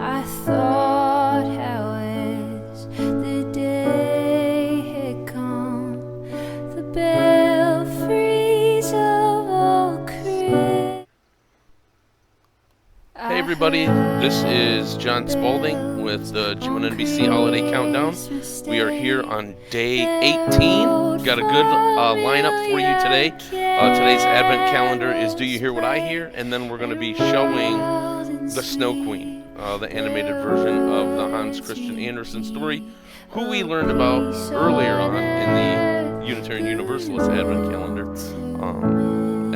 I thought how as the day had come, the belfries of all Christ. Hey everybody, this is John Spalding with the G1NBC Holiday Countdown. We are here on day 18. Got a good lineup for you today. Today's advent calendar is Do You Hear What I Hear? And then we're going to be showing The Snow Queen, the animated version of the Hans Christian Andersen story, who we learned about earlier on in the Unitarian Universalist advent calendar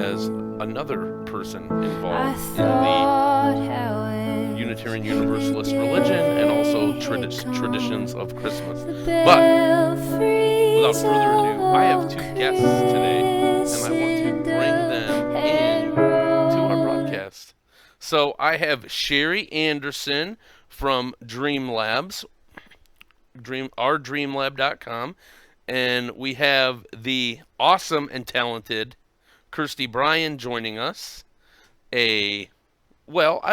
as another person involved in the Unitarian Universalist religion and also traditions of Christmas. But without further ado, I have two guests today, and I want to bring them in to our broadcast. So I have Sherry Anderson from Dream Labs, ourdreamlab.com, and we have the awesome and talented Kirsty Bryan joining us. I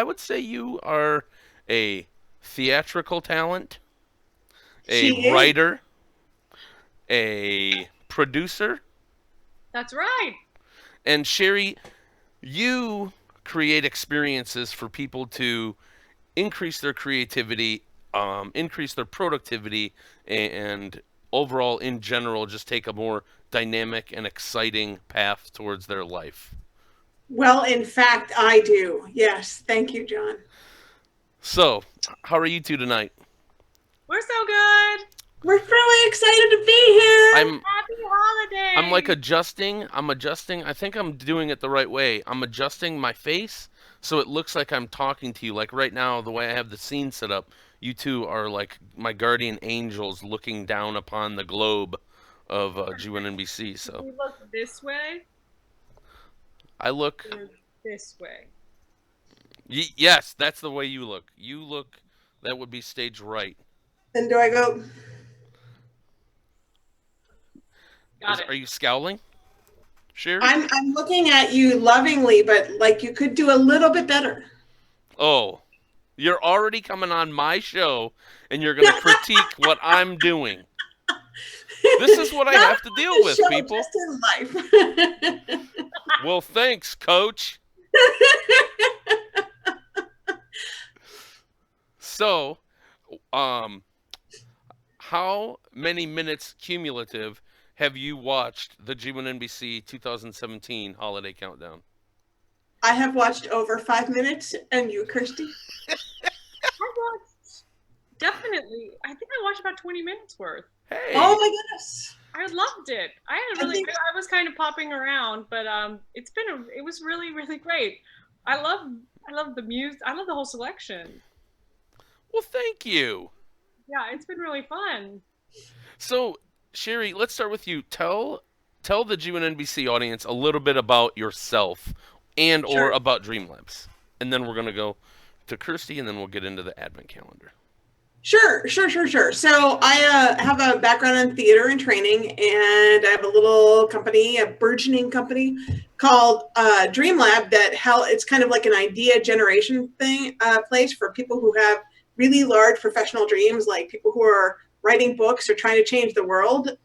would say you are a theatrical talent, a writer, a producer. That's right. And Sherry, you create experiences for people to increase their creativity, increase their productivity, and overall, in general, just take a more dynamic and exciting path towards their life. Well, in fact, I do. Yes. Thank you, John. So, how are you two tonight? We're so good. We're really excited to be here. Happy holiday. I'm like adjusting. I think I'm doing it the right way. I'm adjusting my face so it looks like I'm talking to you. Like right now, the way I have the scene set up, you two are like my guardian angels looking down upon the globe of G1NBC. So we look this way. I look this way. Yes, that's the way you look. You look. That would be stage right. And do I go? Got it. Are you scowling, Sherry? I'm looking at you lovingly, but like you could do a little bit better. Oh, you're already coming on my show, and you're going to critique what I'm doing. This is what I have to deal with, people. Just in life. Well, thanks, Coach. So, how many minutes cumulative have you watched the G1NBC 2017 Holiday Countdown? I have watched over 5 minutes, and you, Kirsty? I watched, definitely. I think I watched about 20 minutes worth. Hey. Oh my goodness. I loved it. I was kind of popping around, but it was really, really great. I love the music. I love the whole selection. Well, thank you. Yeah, it's been really fun. So, Sherry, let's start with you. Tell the G1NBC audience a little bit about yourself and or about Dream Labs. And then we're going to go to Kirsty, and then we'll get into the advent calendar. Sure. So I have a background in theater and training, and I have a little company, a burgeoning company called Dream Lab it's kind of like an idea generation place for people who have really large professional dreams, like people who are writing books or trying to change the world.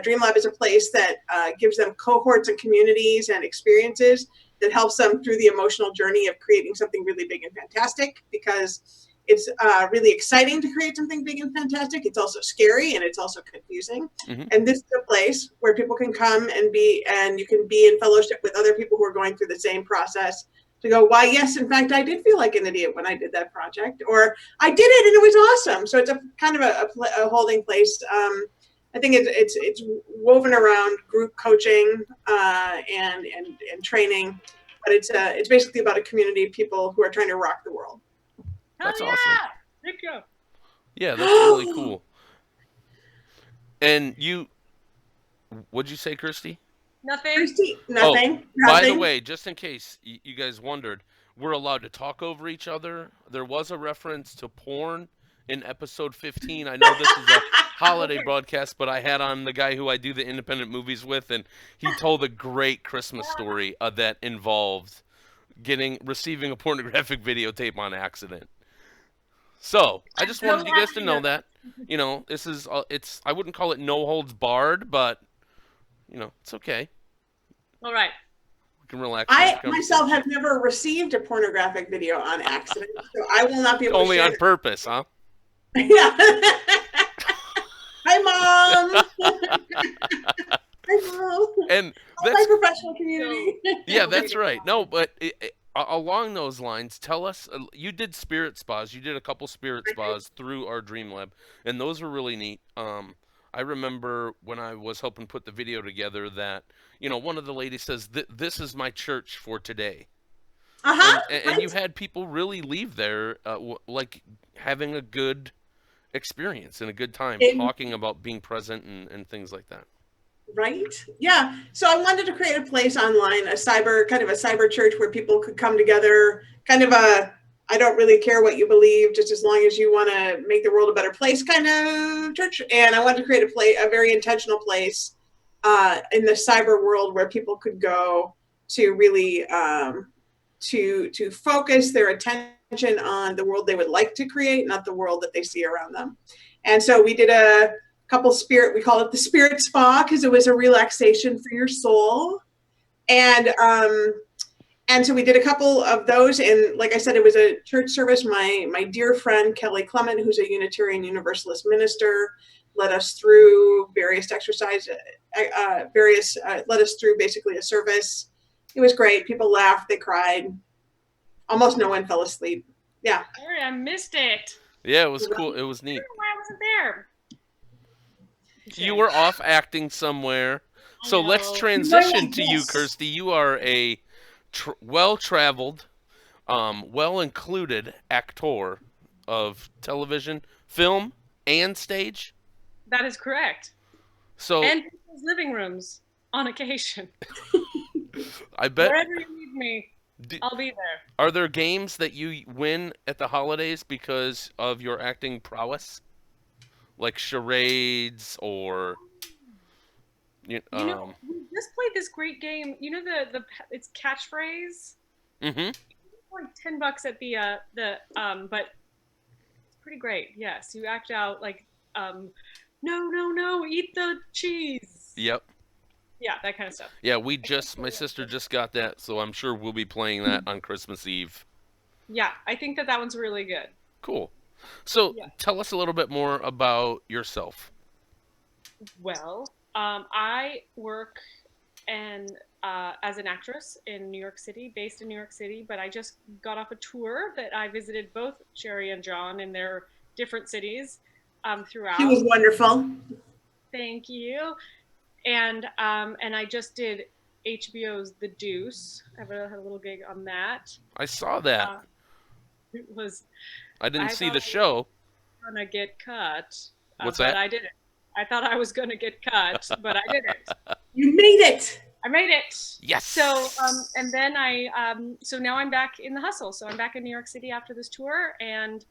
Dream Lab is a place that gives them cohorts and communities and experiences that helps them through the emotional journey of creating something really big and fantastic, because it's really exciting to create something big and fantastic. It's also scary, and it's also confusing. Mm-hmm. And this is a place where people can come and you can be in fellowship with other people who are going through the same process to go, why, yes, in fact, I did feel like an idiot when I did that project, or I did it and it was awesome. So it's a kind of a holding place. I think it's woven around group coaching and training, but it's basically about a community of people who are trying to rock the world. That's awesome. Thank you. Yeah, that's really cool. And what'd you say, Kirsty? Nothing. Kirsty, nothing. By the way, just in case you guys wondered, we're allowed to talk over each other. There was a reference to porn in episode 15. I know this is a holiday broadcast, but I had on the guy who I do the independent movies with, and he told a great Christmas story that involved receiving a pornographic videotape on accident. So I just No wanted you guys to know laughing. that. This is it's. I wouldn't call it no holds barred, but it's okay. All right. We can relax. I myself have never received a pornographic video on accident, so I will not be able Only to share on purpose, huh? Yeah. Hi, Mom. Hi, Mom. And My that's professional community. yeah, that's right. No, but along those lines, tell us. You did spirit spas. You did a couple spirit spas through our Dream Lab, and those were really neat. I remember when I was helping put the video together that one of the ladies says, "This is my church for today," Uh-huh. and you had people really leave there like having a good experience and a good time talking about being present and things like that. Right. Yeah. So I wanted to create a place online, kind of a cyber church where people could come together, kind of I don't really care what you believe, just as long as you want to make the world a better place kind of church. And I wanted to create a very intentional place in the cyber world where people could go to really to focus their attention on the world they would like to create, not the world that they see around them. And so we did a couple we call it the spirit spa because it was a relaxation for your soul. And so we did a couple of those. And like I said, it was a church service. My dear friend, Kelly Clement, who's a Unitarian Universalist minister, led us through various exercises, led us through basically a service. It was great. People laughed, they cried. Almost no one fell asleep. Yeah. Sorry, I missed it. Yeah, it was cool. It was neat. I wasn't there. You were off acting somewhere. So let's transition to you, Kirsty. You are a well-traveled, well-included actor of television, film, and stage. That is correct. So and people's living rooms on occasion. I bet wherever you need me, I'll be there. Are there games that you win at the holidays because of your acting prowess? Like charades or we just played this great game. You know it's catchphrase. Mm-hmm. It's like $10 at the but it's pretty great. Yes, you act out like no, eat the cheese. Yep. Yeah, that kind of stuff. Yeah, my sister just got that, so I'm sure we'll be playing that on Christmas Eve. Yeah, I think that one's really good. Cool. So tell us a little bit more about yourself. Well, I work as an actress in New York City, based in New York City, but I just got off a tour that I visited both Sherry and John in their different cities throughout. He was wonderful. Thank you. And I just did HBO's The Deuce. I had a little gig on that. I saw that. It was. I didn't see the show. Gonna get cut. What's but that? I didn't. I thought I was gonna get cut, but I didn't. You made it. I made it. Yes. So and then so now I'm back in the hustle. So I'm back in New York City after this tour, and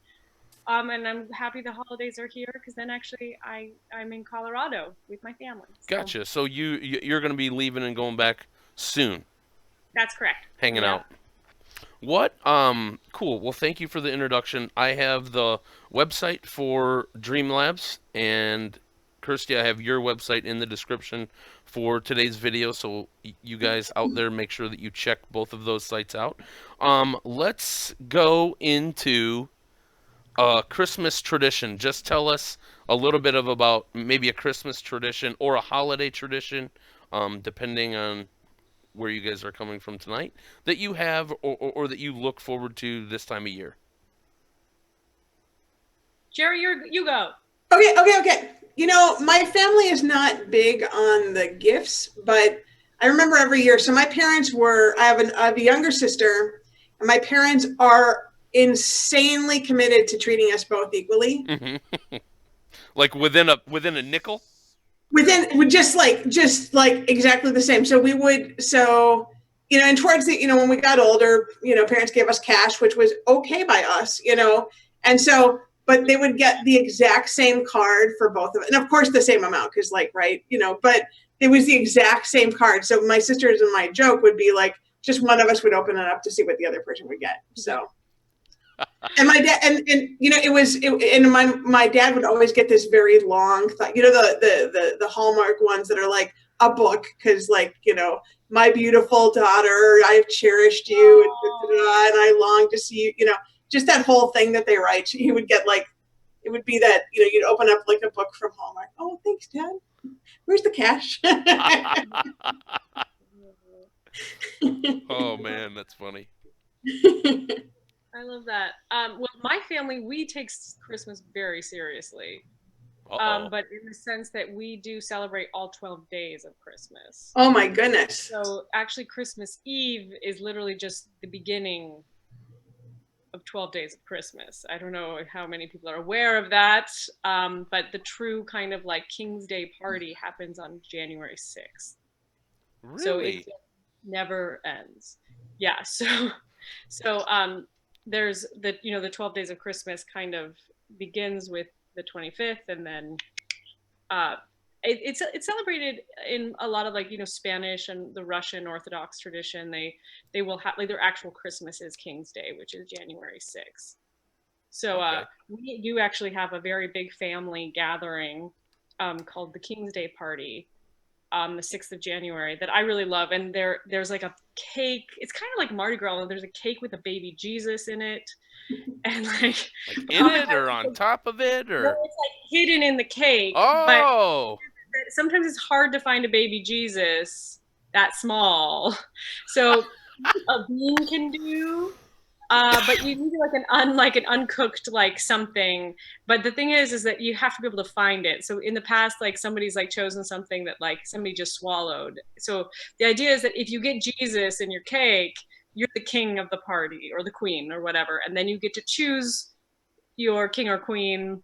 I'm happy the holidays are here because then actually I'm in Colorado with my family. So. Gotcha. So you're gonna be leaving and going back soon. That's correct. Hanging out. What? Cool. Well, thank you for the introduction. I have the website for Dream Labs, and Kirsty, I have your website in the description for today's video, so you guys out there make sure that you check both of those sites out. Let's go into Christmas tradition. Just tell us a little bit about maybe a Christmas tradition or a holiday tradition, depending on where you guys are coming from tonight, that you have or that you look forward to this time of year. Jerry, you go. Okay. My family is not big on the gifts, but I remember every year. So my parents I have a younger sister, and my parents are insanely committed to treating us both equally. Mm-hmm. Like within a nickel? Just like exactly the same. So we would, and towards when we got older, parents gave us cash, which was okay by us, and so, but they would get the exact same card for both of us. And of course the same amount, because but it was the exact same card. So my sisters and my joke would be like, just one of us would open it up to see what the other person would get. So And my dad, and and my dad would always get this very long, the Hallmark ones that are like a book, because my beautiful daughter, I've cherished you, and I long to see you, just that whole thing that they write. He would get like, it would be that, you'd open up like a book from Hallmark. Oh, thanks, Dad. Where's the cash? Oh man, that's funny. I love that. Well, my family, we take Christmas very seriously, Uh-oh. but in the sense that we do celebrate all 12 days of Christmas. Oh my goodness. So actually, Christmas Eve is literally just the beginning of 12 days of Christmas. I don't know how many people are aware of that, but the true kind of like King's Day party happens on January 6th. Really? So it never ends. Yeah. So there's the 12 days of Christmas kind of begins with the 25th, and then it's celebrated in a lot of Spanish and the Russian Orthodox tradition. They will have their actual Christmas is King's Day, which is January 6th. So Okay. we do actually have a very big family gathering called the King's Day party on the 6th of January that I really love. And there's like a cake. It's kind of like Mardi Gras. There's a cake with a baby Jesus in it. And Like in it or on top of it, or? No, it's like hidden in the cake. Oh. But sometimes it's hard to find a baby Jesus that small. So a bean can do. But you need like an uncooked something. But the thing is that you have to be able to find it. So in the past, somebody's chosen something that somebody just swallowed. So the idea is that if you get Jesus in your cake, you're the king of the party or the queen or whatever, and then you get to choose your king or queen.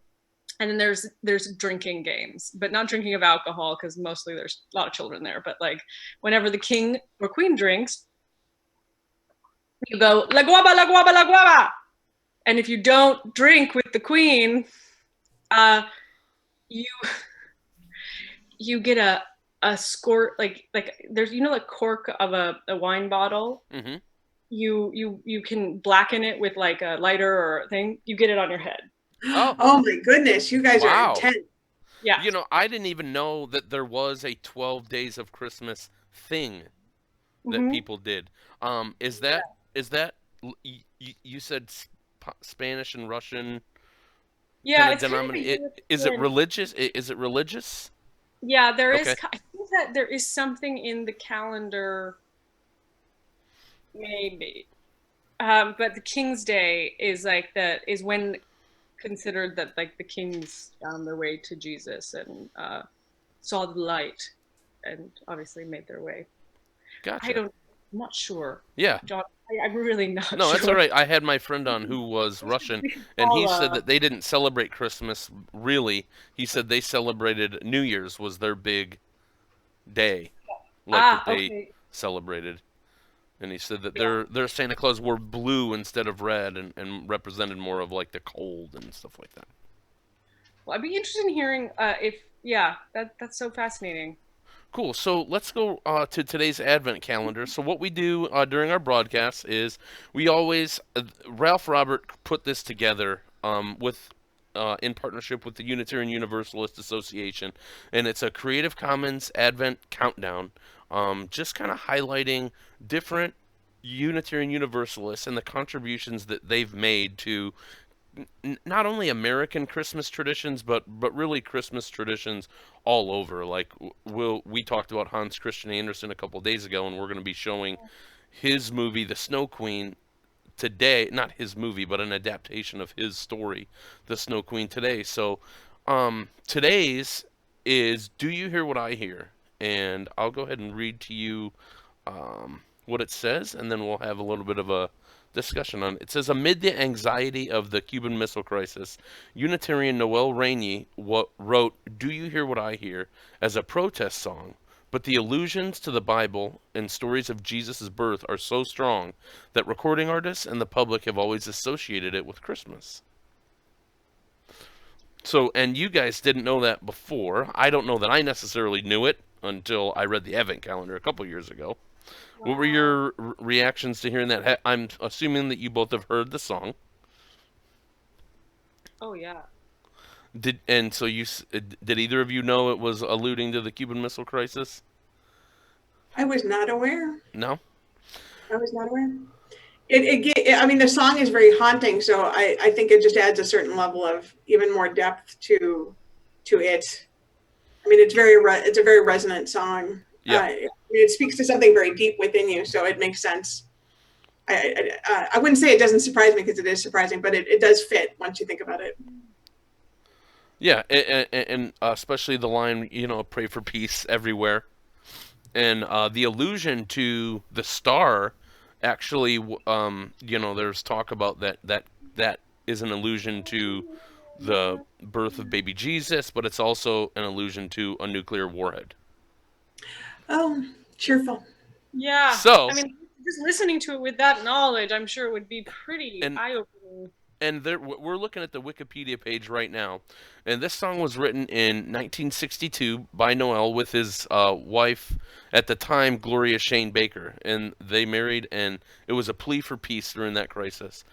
And then there's drinking games, but not drinking of alcohol, because mostly there's a lot of children there. But whenever the king or queen drinks, you go, la guaba, la guaba, la guaba. And if you don't drink with the queen, you get a squirt, there's the cork of a wine bottle. Mm-hmm. You can blacken it with a lighter or a thing. You get it on your head. Oh my goodness, you guys are intense. Yeah. I didn't even know that there was a 12 days of Christmas thing that Mhm. people did. Is that you said Spanish and Russian? Yeah, Is it religious? Is it religious? Yeah, there is. Okay. I think that there is something in the calendar, maybe. But the King's Day is is when considered that the kings found their way to Jesus and saw the light, and obviously made their way. Gotcha. I'm not sure. Yeah. John, I'm really not sure. No, that's all right. I had my friend on who was Russian, and he said that they didn't celebrate Christmas, really. He said they celebrated New Year's was their big day, that they celebrated. And he said that their Santa Claus wore blue instead of red, and represented more of the cold and stuff like that. Well, I'd be interested in hearing that's so fascinating. Cool. So let's go to today's Advent calendar. So what we do during our broadcasts is we always Ralph Robert put this together with in partnership with the Unitarian Universalist Association, and it's a Creative Commons Advent countdown, just kind of highlighting different Unitarian Universalists and the contributions that they've made to not only American Christmas traditions, but really Christmas traditions all over. We talked about Hans Christian Andersen a couple days ago, and we're going to be showing his movie, The Snow Queen, today. Not his movie, but an adaptation of his story, The Snow Queen, today. So today's is Do You Hear What I Hear? And I'll go ahead and read to you what it says, and then we'll have a little bit of a discussion on it. It says, amid the anxiety of the Cuban Missile Crisis, Unitarian Noel Rainey wrote Do You Hear What I Hear? As a protest song, but the allusions to the Bible and stories of Jesus' birth are so strong that recording artists and the public have always associated it with Christmas. So, and you guys didn't know that before. I don't know that I necessarily knew it until I read the Advent calendar a couple years ago. What were your reactions to hearing that? I'm assuming that you both have heard the song. Oh yeah. Did either of you know it was alluding to the Cuban Missile Crisis? I was not aware. No. I was not aware. I mean, the song is very haunting, so I think it just adds a certain level of even more depth to it. I mean, it's a very resonant song. Yeah. It speaks to something very deep within you, so it makes sense. I wouldn't say it doesn't surprise me because it is surprising, but it does fit once you think about it. Yeah, and especially the line, pray for peace everywhere. And the allusion to the star, actually, there's talk about that is an allusion to the birth of baby Jesus, but it's also an allusion to a nuclear warhead. Oh, cheerful. Yeah. So, I mean, just listening to it with that knowledge, I'm sure would be pretty and eye-opening. and we're looking at the Wikipedia page right now, and this song was written in 1962 by Noel with his wife at the time, Gloria Shane Baker, and they married, and it was a plea for peace during that crisis.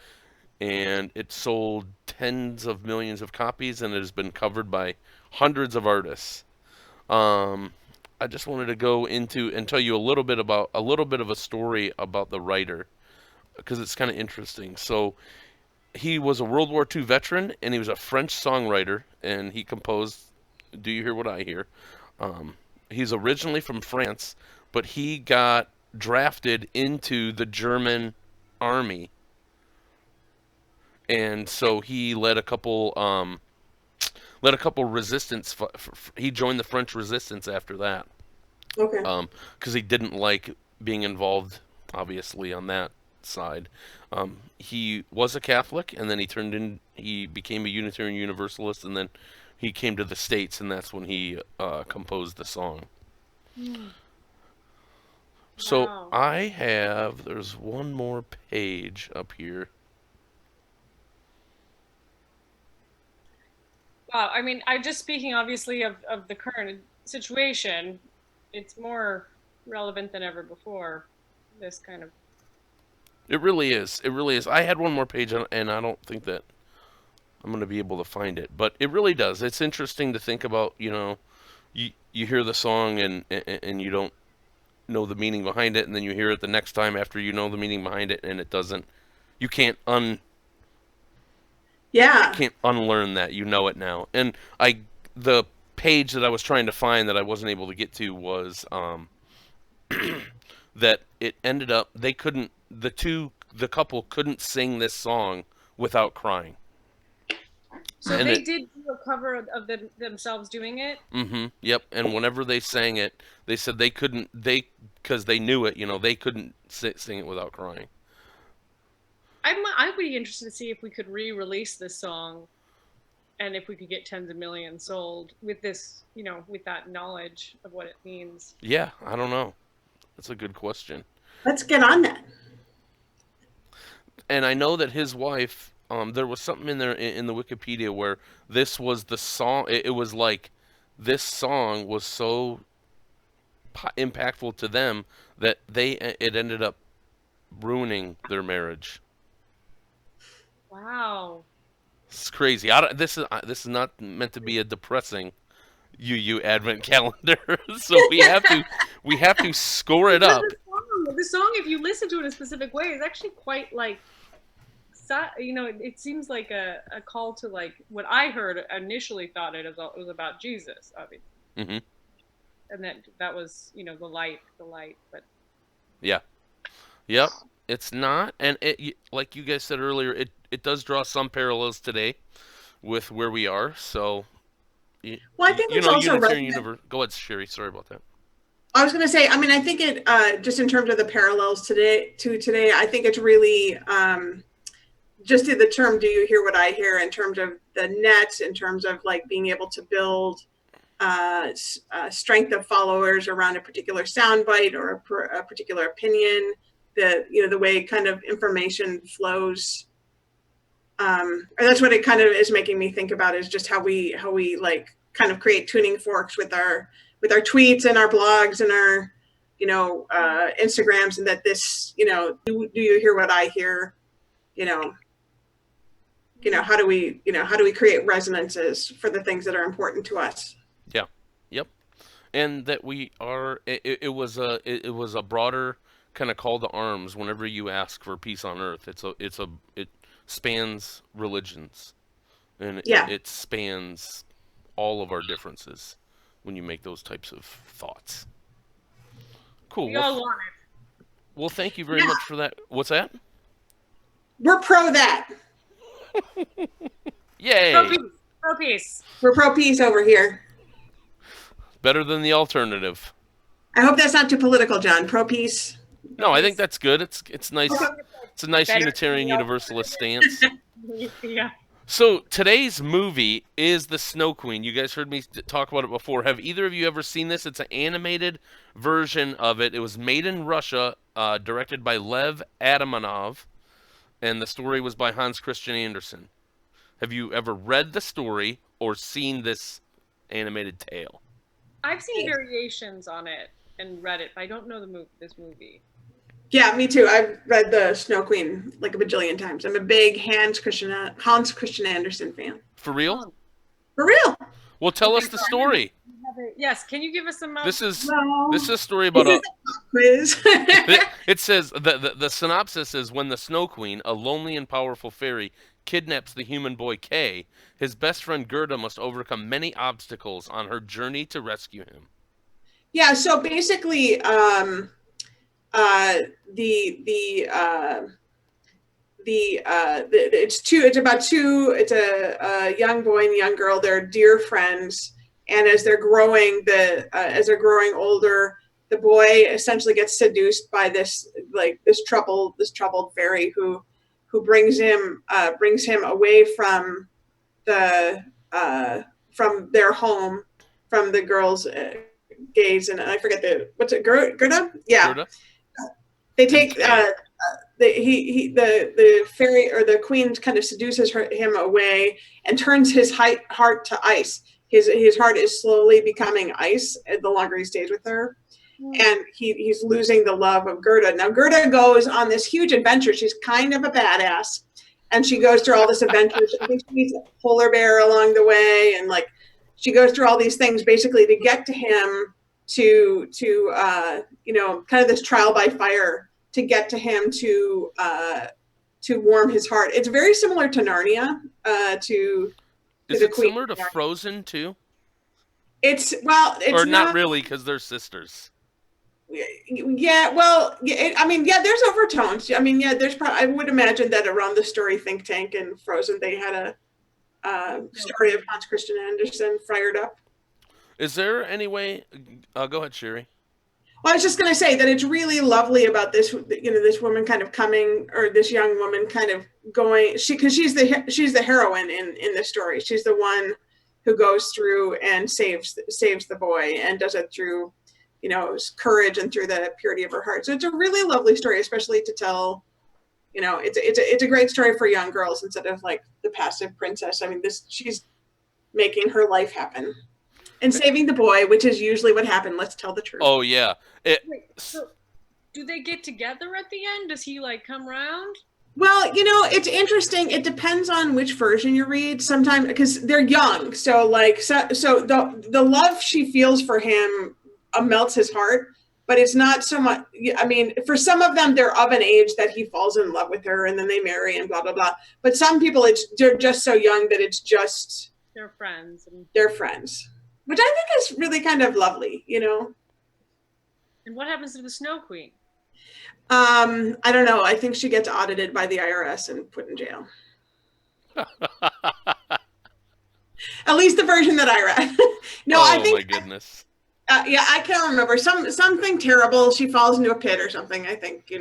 And it sold tens of millions of copies, and it has been covered by hundreds of artists. I just wanted to go into and tell you a little bit of a story about the writer, because it's kind of interesting. So he was a World War II veteran, and he was a French songwriter, and he composed "Do You Hear What I Hear." He's originally from France, but he got drafted into the German army, and so he led a couple resistance. He joined the French resistance after that. Okay. Because he didn't like being involved, obviously, on that side. He was a Catholic, and then he became a Unitarian Universalist, and then he came to the States, and that's when he composed the song. So Wow. there's one more page up here. Wow. I mean, I just speaking obviously of the current situation, it's more relevant than ever before. This kind of. It really is. It really is. I had one more page, and I don't think that I'm going to be able to find it, but it really does. It's interesting to think about. You hear the song and you don't know the meaning behind it, and then you hear it the next time after you know the meaning behind it, and it doesn't. You can't Yeah. unlearn that. You know it now. And the page that I was trying to find that I wasn't able to get to was that it ended up the couple couldn't sing this song without crying. So And they did do a cover of themselves doing it. Yep. And whenever they sang it, they said they couldn't. Because they knew it. They couldn't sing it without crying. I'd be interested to see if we could re-release this song, and if we could get tens of millions sold with this, with that knowledge of what it means. Yeah, I don't know. That's a good question. Let's get on that. And I know that his wife, there was something in there in the Wikipedia where this was the song. It was like this song was so impactful to them that it ended up ruining their marriage. Wow. It's crazy. This is not meant to be a depressing advent calendar. So we have to score it up. The song, if you listen to it a specific way, is actually quite like, it seems like a call to, like, what I heard initially thought it was about Jesus, obviously. Mm-hmm. And that was, the light, but yeah. Yep. It's not, and like you guys said earlier, it does draw some parallels today with where we are. So, I think it's also Unitarian Go ahead, Sherry. Sorry about that. I was going to say, I mean, I think it just in terms of the parallels today, I think it's really just in the term, do you hear what I hear, in terms of the net, in terms of like being able to build strength of followers around a particular soundbite or a particular opinion, the way kind of information flows. And that's what it kind of is making me think about, is just how we like kind of create tuning forks with our tweets and our blogs and our Instagrams, and that this do you hear what I hear? how do we create resonances for the things that are important to us? Yeah. Yep. And that we are. It was a broader kind of call to arms. Whenever you ask for peace on earth, it spans religions, and Yeah. it spans all of our differences when you make those types of thoughts. Cool. We all want it. Well, thank you very Yeah. much for that. What's that? We're pro that. Yay! Pro peace. Pro peace. We're pro peace over here. Better than the alternative. I hope that's not too political, John. Pro peace. No, I think that's good. It's nice. Okay. It's a nice Better Unitarian than the Universalist stance. Yeah. So today's movie is The Snow Queen. You guys heard me talk about it before. Have either of you ever seen this? It's an animated version of it. It was made in Russia, directed by Lev Adamanov, and the story was by Hans Christian Andersen. Have you ever read the story or seen this animated tale? I've seen variations on it and read it, but I don't know this movie. Yeah, me too. I've read The Snow Queen like a bajillion times. I'm a big Hans Christian Andersen fan. For real? For real. Well, tell us the story. Yes, can you give us some? This is No. a story about This is a pop quiz. It says the synopsis is when the Snow Queen, a lonely and powerful fairy, kidnaps the human boy Kay, his best friend Gerda must overcome many obstacles on her journey to rescue him. Yeah, so basically, it's a young boy and young girl. They're dear friends, and as they're growing older, the boy essentially gets seduced by this troubled fairy who brings him away from their home, from the girl's gaze, and I forget Gerda? Yeah. Gerda? They take the fairy or the queen kind of seduces him away and turns his heart to ice. His heart is slowly becoming ice the longer he stays with her, and he's losing the love of Gerda. Now Gerda goes on this huge adventure. She's kind of a badass, and she goes through all this adventure. I think she meets a polar bear along the way, and like she goes through all these things basically to get to him to kind of this trial by fire to get to him to warm his heart. It's very similar to Narnia. Is it similar to Frozen too? It's or not really, because they're sisters. Yeah, well, there's overtones. I mean, yeah, I would imagine that around the story Think Tank and Frozen, they had a story of Hans Christian Andersen fired up. Is there any way? Go ahead, Sherry. Well, I was just going to say that it's really lovely about this, this woman kind of coming, or this young woman kind of going, because she's the heroine in the story. She's the one who goes through and saves the boy, and does it through, courage and through the purity of her heart. So it's a really lovely story, especially to tell. It's a great story for young girls instead of like the passive princess. I mean, she's making her life happen. And saving the boy, which is usually what happened. Let's tell the truth. Oh, yeah. Wait, so do they get together at the end? Does he like come around? Well, it's interesting. It depends on which version you read. Sometimes, because they're young, so the love she feels for him melts his heart. But it's not so much. I mean, for some of them, they're of an age that he falls in love with her, and then they marry, and blah blah blah. But some people, they're just so young that it's just they're friends. They're friends. Which I think is really kind of lovely, And what happens to the Snow Queen? I don't know. I think she gets audited by the IRS and put in jail. At least the version that I read. No, I think. Oh my goodness. Yeah, I can't remember. Something terrible. She falls into a pit or something. I think she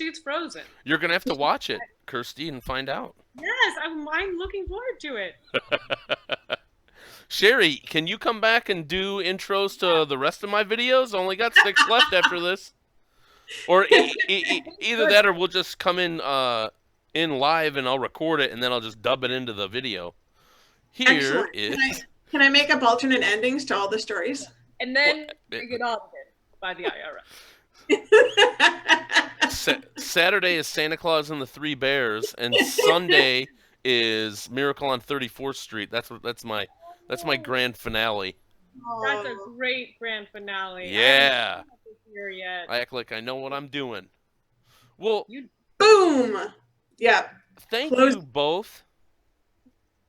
gets frozen. You're gonna have to watch it, Kirsty, and find out. Yes, I'm looking forward to it. Sherry, can you come back and do intros to the rest of my videos? Only got 6 left after this. Or either that, or we'll just come in live and I'll record it and then I'll just dub it into the video. Here is. Can I make up alternate endings to all the stories? And then you get audited by the IRS. Saturday is Santa Claus and the Three Bears, and Sunday is Miracle on 34th Street. That's my grand finale. That's a great grand finale. I haven't Yeah. seen that this year yet. I act like I know what I'm doing. Well, Boom. Yeah. thank Close. you both.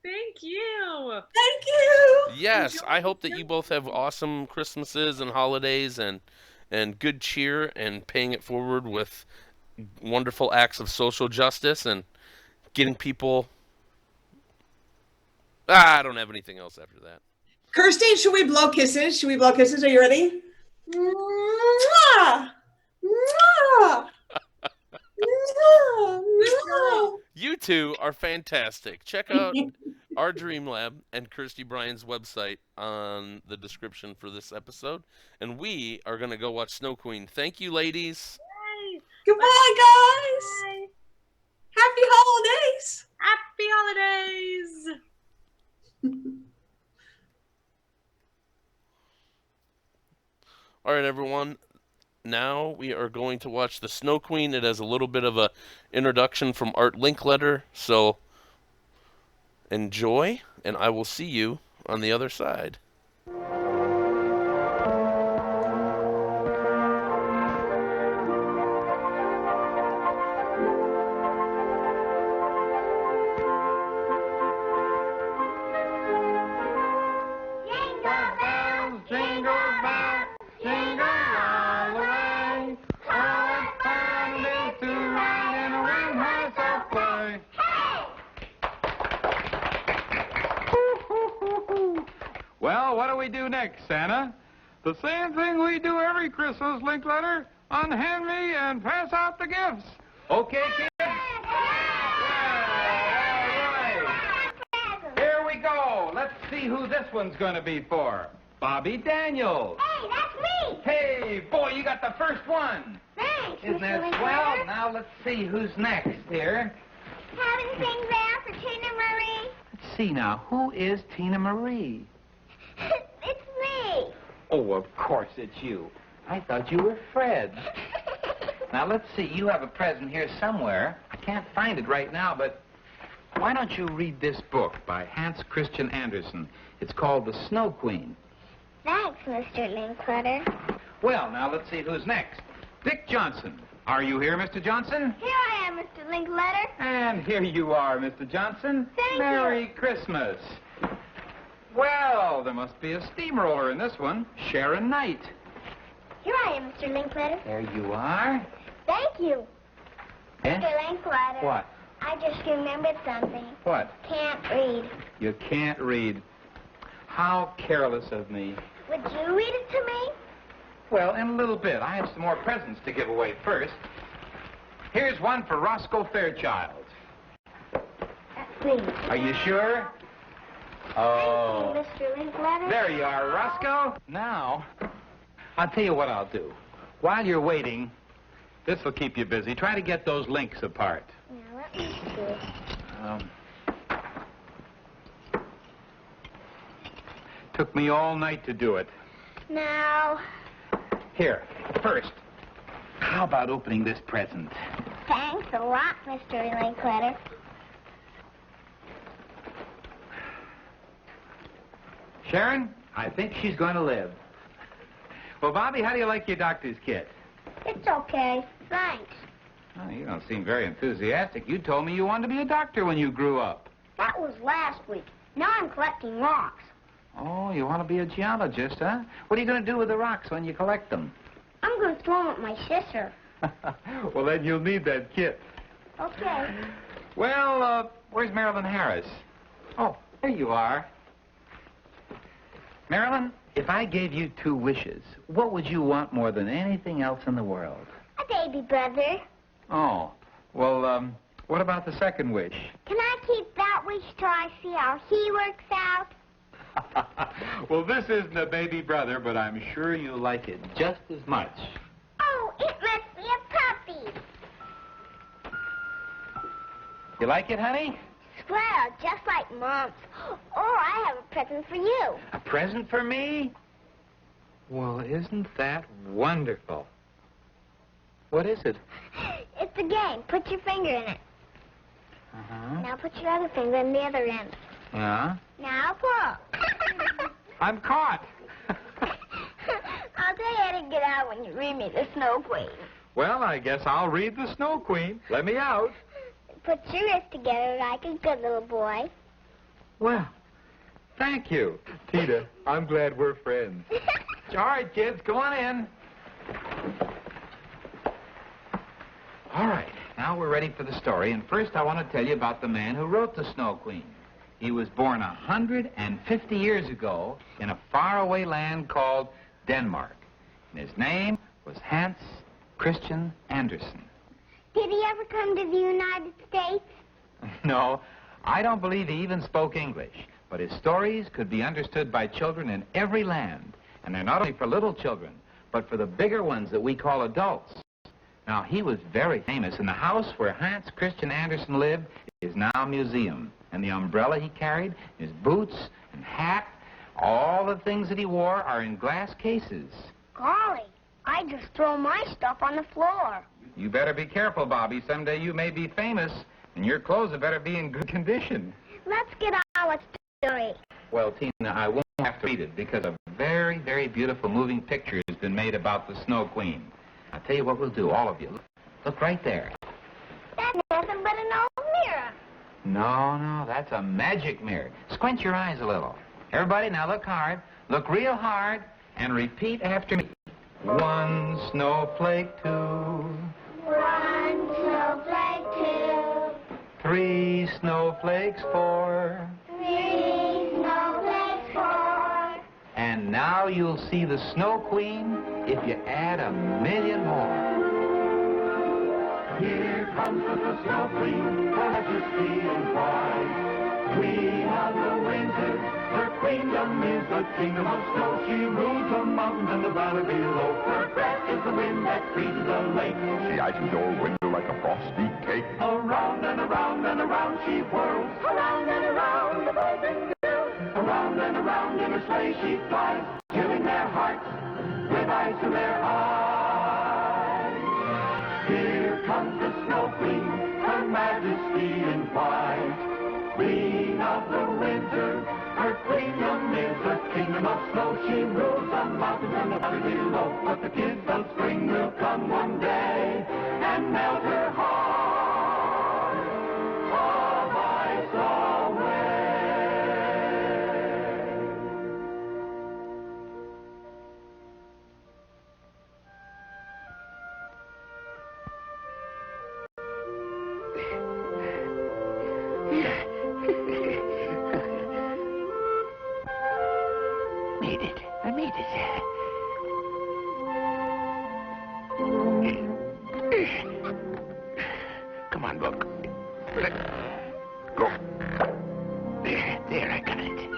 Thank you. Thank you. Yes, I hope that you both have awesome Christmases and holidays and good cheer and paying it forward with wonderful acts of social justice and getting people. I don't have anything else after that. Kirsten, should we blow kisses? Should we blow kisses? Are you ready? Mwah! Mwah! Mwah! Mwah! You two are fantastic. Check out our Dream Lab and Kirsty Bryan's website on the description for this episode. And we are going to go watch Snow Queen. Thank you, ladies. Bye. Goodbye, guys. Bye. Happy holidays. Happy holidays. All right, everyone. Now we are going to watch the Snow Queen. It has a little bit of a introduction from Art Linkletter, so enjoy, and I will see you on the other side. Well, what do we do next, Santa? The same thing we do every Christmas, Linkletter. Unhand me and pass out the gifts. Okay, kids? Yeah, all right. Here we go. Let's see who this one's going to be for. Bobby Daniels. Hey, that's me! Hey, boy, you got the first one. Thanks, Isn't Mr. that Linkletter. swell? Now let's see who's next here. Having things out for Tina Marie? Let's see now. Who is Tina Marie? It's me. Oh, of course it's you. I thought you were Fred. Now, let's see. You have a present here somewhere. I can't find it right now, but why don't you read this book by Hans Christian Andersen? It's called The Snow Queen. Thanks, Mr. Linkletter. Well, now, let's see who's next. Dick Johnson. Are you here, Mr. Johnson? Here I am, Mr. Linkletter. And here you are, Mr. Johnson. Thank Merry you. Christmas. Well, there must be a steamroller in this one. Sharon Knight. Here I am, Mr. Linkletter. There you are. Thank you. Eh? Mr. Linkletter. What? I just remembered something. What? Can't read. You can't read. How careless of me. Would you read it to me? Well, in a little bit. I have some more presents to give away first. Here's one for Roscoe Fairchild. Please. Are you sure? Oh. Thank you, Mr. Linkletter. There you are, Roscoe. Now, I'll tell you what I'll do. While you're waiting, this will keep you busy. Try to get those links apart. Now, let me see. Took me all night to do it. Now, Here, first, how about opening this present? thanks a lot, Mr. Linkletter. Sharon, I think she's going to live. Well, Bobby, how do you like your doctor's kit? It's okay. Thanks. Oh, you don't seem very enthusiastic. You told me you wanted to be a doctor when you grew up. That was last week. Now I'm collecting rocks. Oh, you want to be a geologist, huh? What are you going to do with the rocks when you collect them? I'm going to throw them at my sister. Well, then you'll need that kit. Okay. Well, where's Marilyn Harris? Oh, there you are. Marilyn, if I gave you 2 wishes, what would you want more than anything else in the world? A baby brother. Oh, well, what about the second wish? Can I keep that wish till I see how he works out? Well, this isn't a baby brother, but I'm sure you'll like it just as much. Oh, it must be a puppy. You like it, honey? Swell, just like Mom's. Or I have a present for you. A present for me? Well, isn't that wonderful? What is it? It's a game. Put your finger in it. Uh-huh. Now put your other finger in the other end. Yeah? Now pull. I'm caught. I'll tell you how to get out when you read me the Snow Queen. Well, I guess I'll read the Snow Queen. Let me out. Put your wrists together like a good little boy. Well, thank you. Tita, I'm glad we're friends. All right, kids, go on in. All right, now we're ready for the story. And first I want to tell you about the man who wrote the Snow Queen. He was born 150 years ago in a faraway land called Denmark. And his name was Hans Christian Andersen. Did he ever come to the United States? No, I don't believe he even spoke English. But his stories could be understood by children in every land. And they're not only for little children, but for the bigger ones that we call adults. Now, he was very famous, and the house where Hans Christian Andersen lived is now a museum. And the umbrella he carried, his boots and hat, all the things that he wore are in glass cases. Golly, I just throw my stuff on the floor. You better be careful, Bobby. Someday you may be famous, and your clothes had better be in good condition. Let's get on with the story. Well, Tina, I won't have to read it because a very, very beautiful moving picture has been made about the Snow Queen. I'll tell you what we'll do, all of you. Look right there. That's nothing but an old mirror. No, that's a magic mirror. Squint your eyes a little. Everybody, now look hard. Look real hard and repeat after me. 1 snowflake, 2. 1 snowflake, 2. 3 snowflakes, 4. 3 snowflakes, 4. And now you'll see the Snow Queen if you add 1,000,000 more. Here comes the Snow Queen, her majesty is white. Queen of the winter, her queendom is the kingdom of snow. She rules the mountains and the valley below. Her breath is the wind that freezes the lake. She icens your window like a frosty cake. Around and around and around she whirls. Around and around the boys and girls. Around and around in her sleigh she flies, chilling their hearts with ice in their eyes. Here comes the Snow Queen, her majesty in white. Queen of the winter, her kingdom is a kingdom of snow. She rules the mountains and the valley below. But the kids of spring will come one day and melt her heart of ice away. I made it. Come on, Book. Go. There, I got it.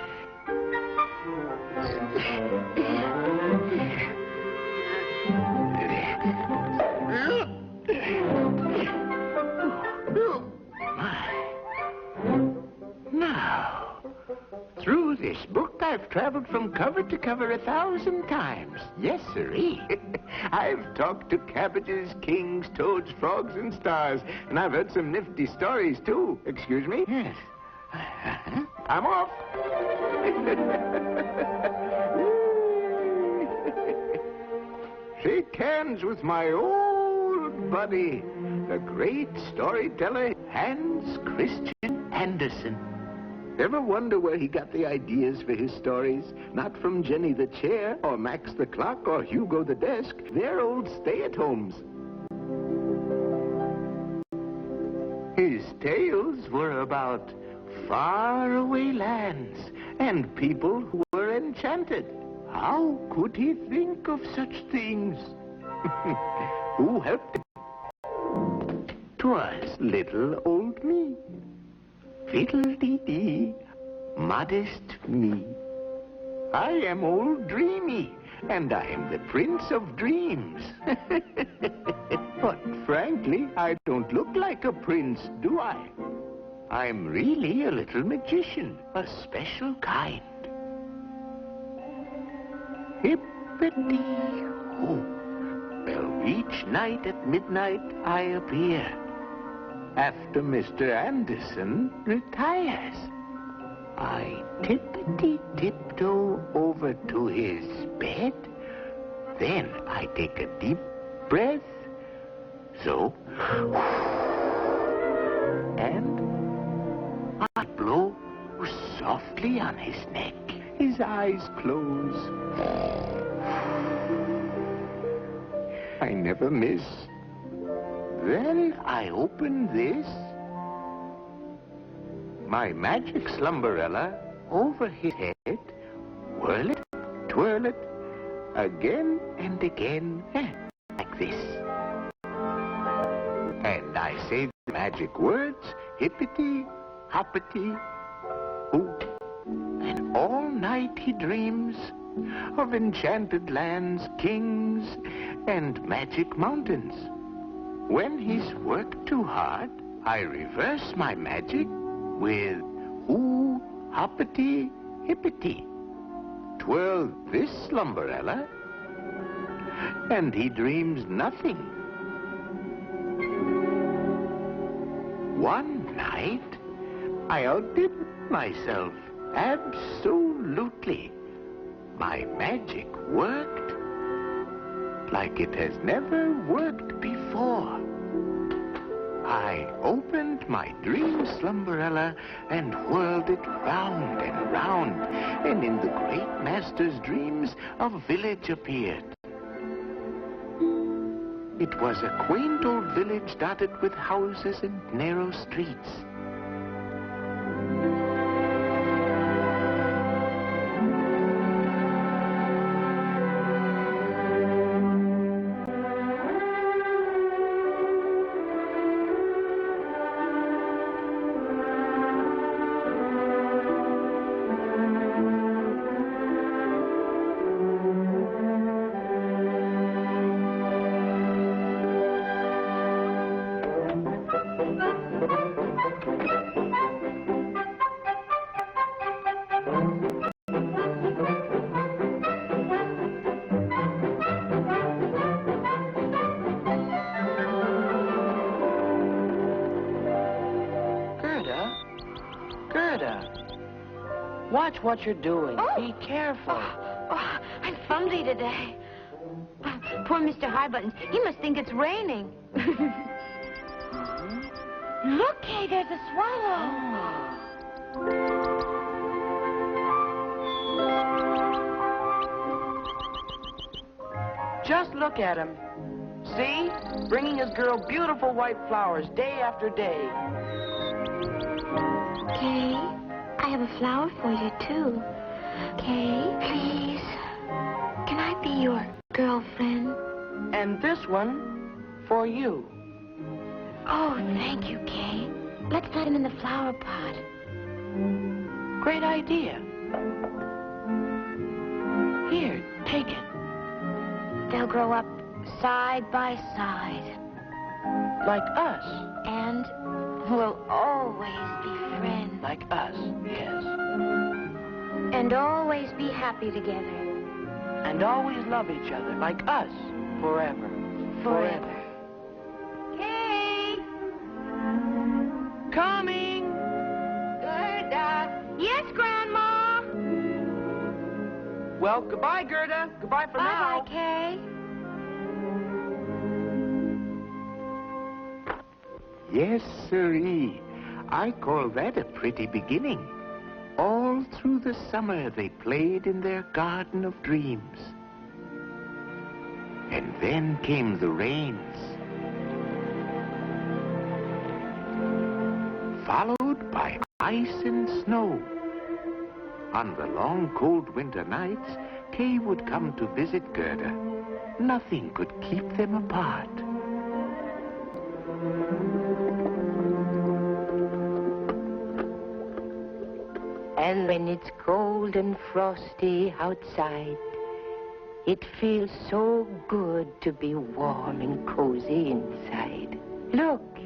Now, through this book, I've traveled from cover to cover 1,000 times. Yes, sirree. I've talked to cabbages, kings, toads, frogs, and stars. And I've heard some nifty stories, too. Excuse me? Yes. I'm off. Shake hands with my old buddy, the great storyteller Hans Christian Andersen. Ever wonder where he got the ideas for his stories? Not from Jenny the Chair, or Max the Clock, or Hugo the Desk. They're old stay-at-homes. His tales were about faraway lands and people who were enchanted. How could he think of such things? Who helped him? 'Twas little old me. Fiddle-dee-dee, modest me. I am old Dreamy, and I am the Prince of Dreams. But frankly, I don't look like a prince, do I? I'm really a little magician, a special kind. Hippity-hoo. Well, each night at midnight I appear. after Mr. Anderson retires. I tippity-tiptoe over to his bed. Then I take a deep breath. So. And I blow softly on his neck. His eyes close. I never miss. Then I open this. My magic slumberella over his head. Whirl it, twirl it, again and again, like this. And I say the magic words, hippity, hoppity, hoo. And all night he dreams of enchanted lands, kings, and magic mountains. When he's worked too hard, I reverse my magic with hoo, hoppity, hippity. Twirl this slumberella, and he dreams nothing. One night, I outdid myself absolutely. My magic worked like it has never worked before. I opened my dream slumberella and whirled it round and round, and in the great master's dreams, a village appeared. It was a quaint old village dotted with houses and narrow streets. Gerda, watch what you're doing. Oh. Be careful. Oh, I'm clumsy today. Poor Mr. Highbuttons. He must think it's raining. Look, Kay, there's a swallow. Just look at him. See? Bringing his girl beautiful white flowers day after day. Kay, I have a flower for you, too. Kay, please. Can I be your girlfriend? And this one for you. Oh, thank you, Kay. Let's put him in the flower pot. Great idea. Here, take it. They'll grow up side by side. Like us. And we'll always be friends. Like us, yes. And always be happy together. And always love each other, like us, forever. Forever. Kay! Coming! Gerda! Yes, Grandma! Well, goodbye, Gerda. Goodbye for now. Bye-bye, Kay. Yes, sirree. I call that a pretty beginning. All through the summer they played in their garden of dreams. And then came the rains, followed by ice and snow. On the long, cold winter nights, Kay would come to visit Gerda. Nothing could keep them apart. And when it's cold and frosty outside, it feels so good to be warm and cozy inside. Look,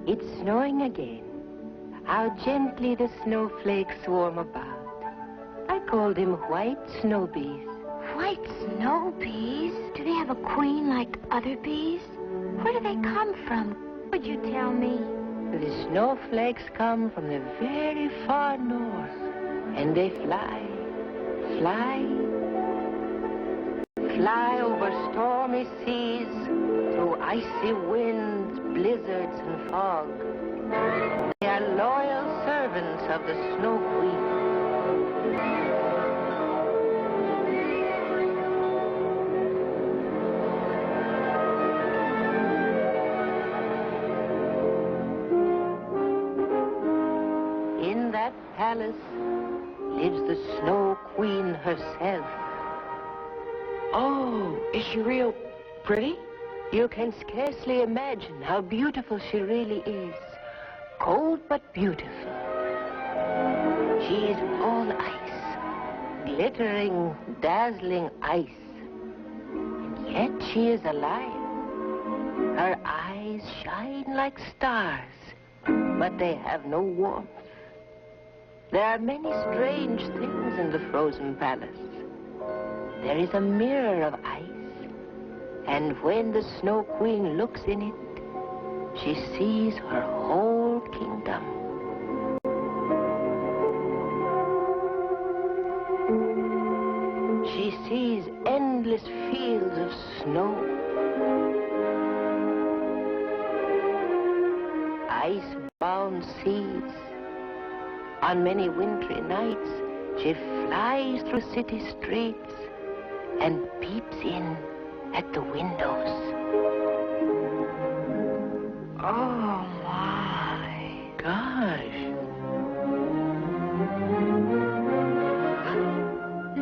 it's snowing again. How gently the snowflakes swarm about. I call them white snow bees. White snow bees? Do they have a queen like other bees? Where do they come from? Would you tell me? The snowflakes come from the very far north, and they fly, fly, fly over stormy seas, through icy winds, blizzards, and fog. They are loyal servants of the Snow Queen. In that palace lives the Snow Queen herself. Oh, is she real pretty? You can scarcely imagine how beautiful she really is. Cold but beautiful. She is all ice. Glittering, dazzling ice. And yet she is alive. Her eyes shine like stars, but they have no warmth. There are many strange things in the frozen palace. There is a mirror of ice, and when the Snow Queen looks in it, she sees her whole kingdom. She sees endless fields of snow, ice-bound seas. On many wintry nights, she flies through city streets and peeps in at the windows. Oh, my gosh.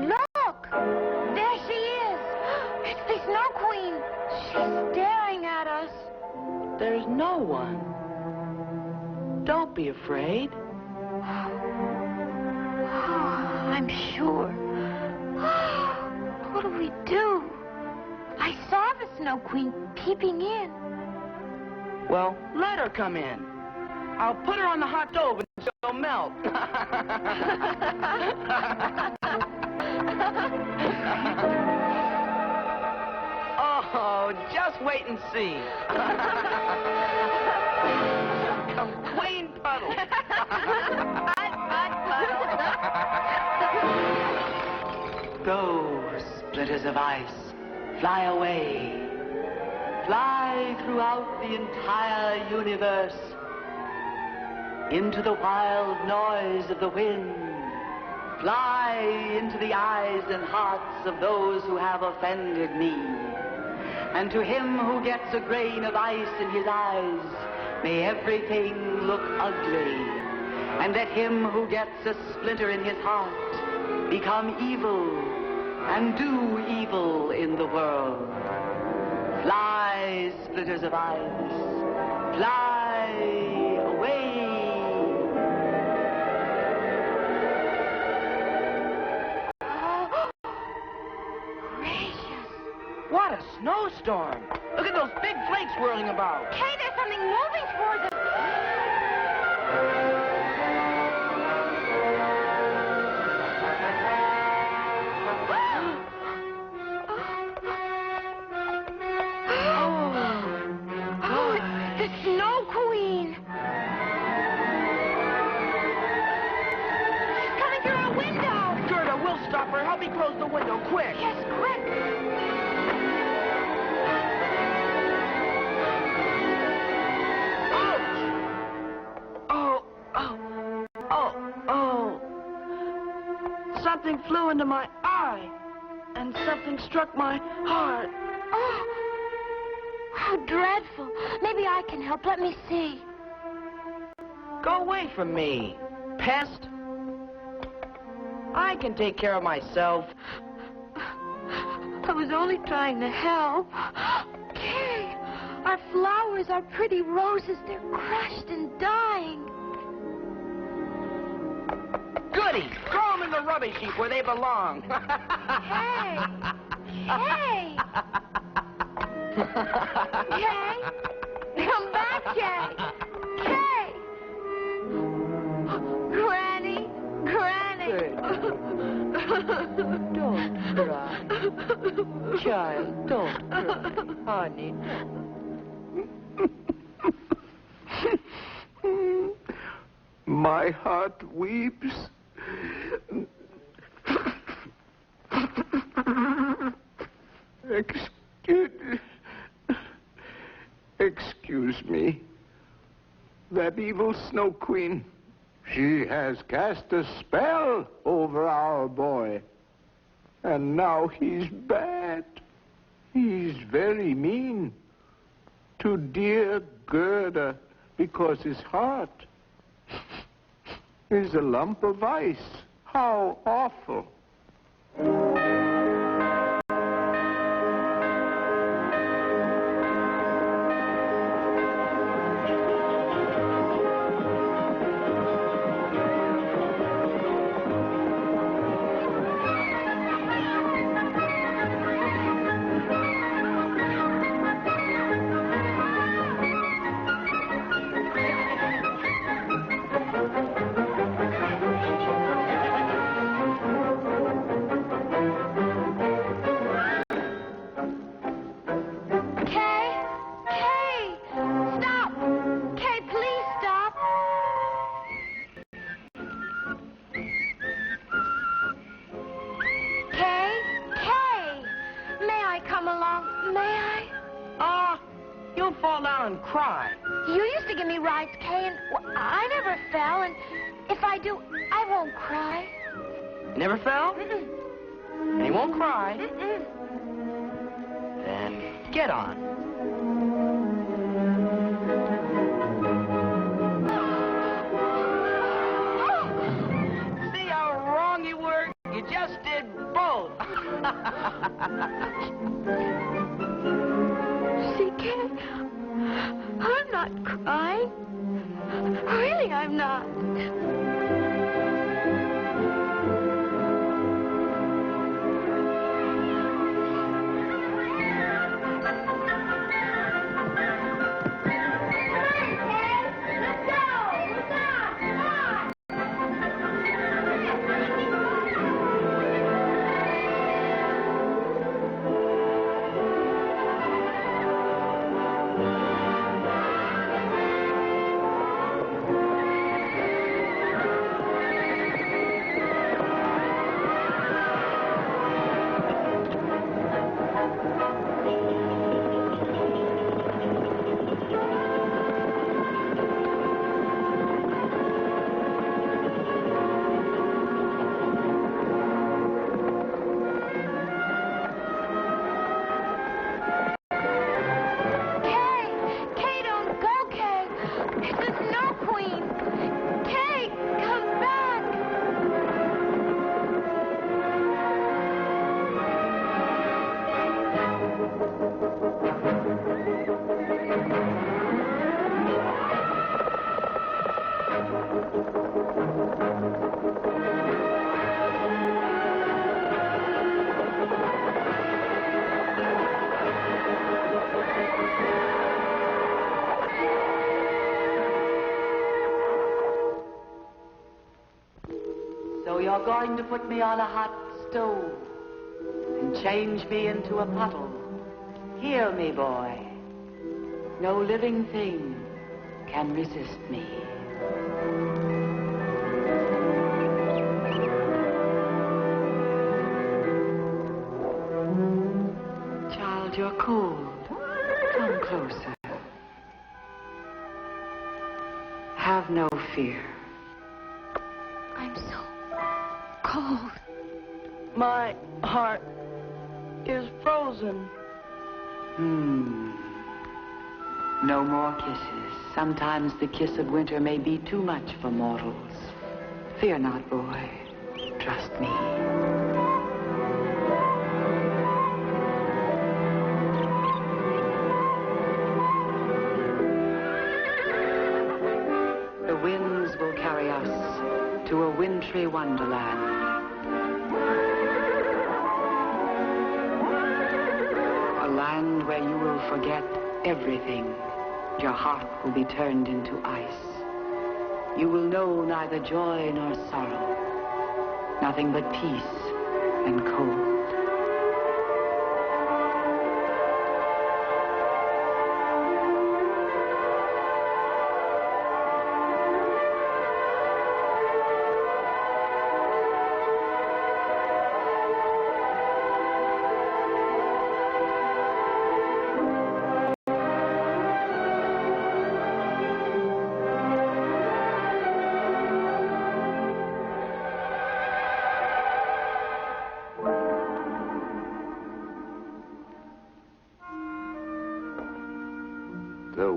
Look! There she is! It's the Snow Queen! She's staring at us. There's no one. Don't be afraid. I'm sure. What do we do? I saw the Snow Queen peeping in. Well, let her come in. I'll put her on the hot stove and she'll melt. Oh, just wait and see. Come Queen Puddle. Go, splitters of ice, fly away. Fly throughout the entire universe, into the wild noise of the wind. Fly into the eyes and hearts of those who have offended me. And to him who gets a grain of ice in his eyes, may everything look ugly. And let him who gets a splinter in his heart become evil and do evil in the world. Fly, splitters of ice, fly away. Gracious. What a snowstorm! Look at those big flakes whirling about. Hey, there's something moving towards us. Oh, it's the Snow Queen. She's coming through our window. Gerda, we'll stop her. Help me close the window, quick. Yes, quick. Something flew into my eye, and something struck my heart. Oh, how dreadful. Maybe I can help. Let me see. Go away from me, pest. I can take care of myself. I was only trying to help. Kay, our flowers, our pretty roses, they're crushed and dying. Goody! Throw them in the rubbish heap where they belong. Hey! Hey! Kay! Come back, Kay! Kay! Granny! Granny! Don't cry. Child, don't cry. Honey, My heart weeps. Excuse me. That evil Snow Queen, she has cast a spell over our boy. And now he's bad. He's very mean to dear Gerda because his heart is a lump of ice. How awful. Never fell? And he won't cry? Then get on. See how wrong you were? You just did both. See, Kay, I'm not crying. Really, I'm not. You're going to put me on a hot stove and change me into a puddle. Hear me, boy. No living thing can resist me. Child, you're cold. Come closer. Have no fear. I'm so cold. My heart is frozen. No more kisses. Sometimes the kiss of winter may be too much for mortals. Fear not, boy. Trust me. The winds will carry us to a wintry wonderland. A land where you will forget everything. Your heart will be turned into ice. You will know neither joy nor sorrow. Nothing but peace and cold.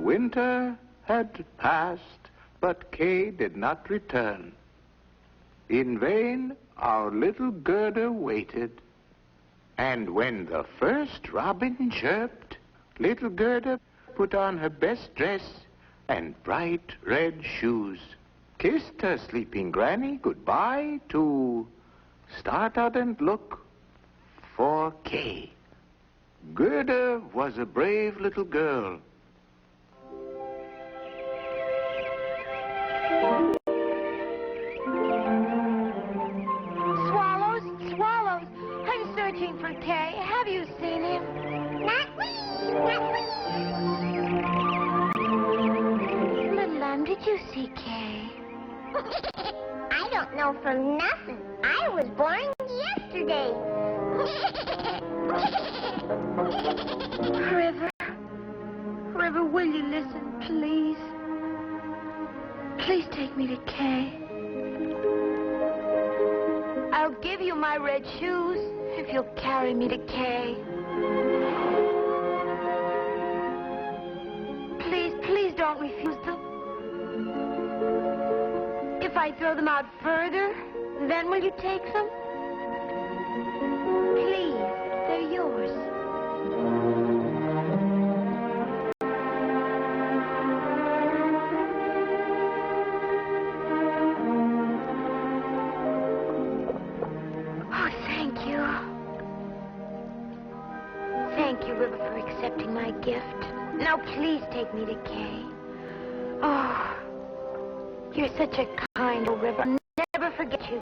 winter had passed, but Kay did not return. In vain our little Gerda waited. And when the first robin chirped, little Gerda put on her best dress and bright red shoes, kissed her sleeping granny goodbye to start out and look for Kay. Gerda was a brave little girl. Swallows, swallows, I'm searching for Kay. Have you seen him? Not we, not we. Little lamb, did you see Kay? I don't know for nothing. I was born yesterday. River, River, will you listen, please? Please take me to Kay. I'll give you my red shoes if you'll carry me to Kay. Please, please don't refuse them. If I throw them out further, then will you take them? Please, they're yours. Oh, thank you. Thank you, River, for accepting my gift. Now, please take me to Kay. Oh, you're such a kind old River. I'll never forget you.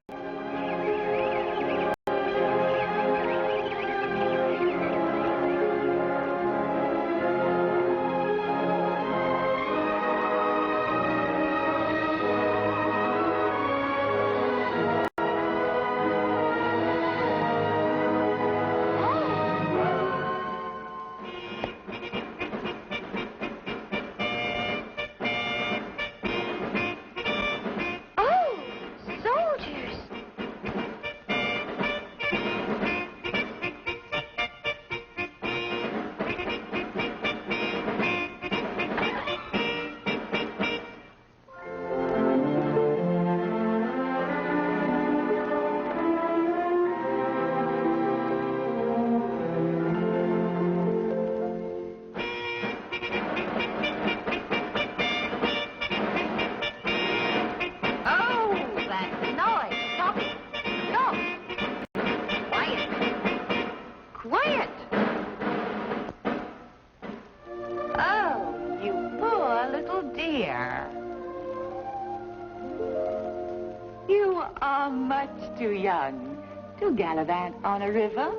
Too young to gallivant on a river.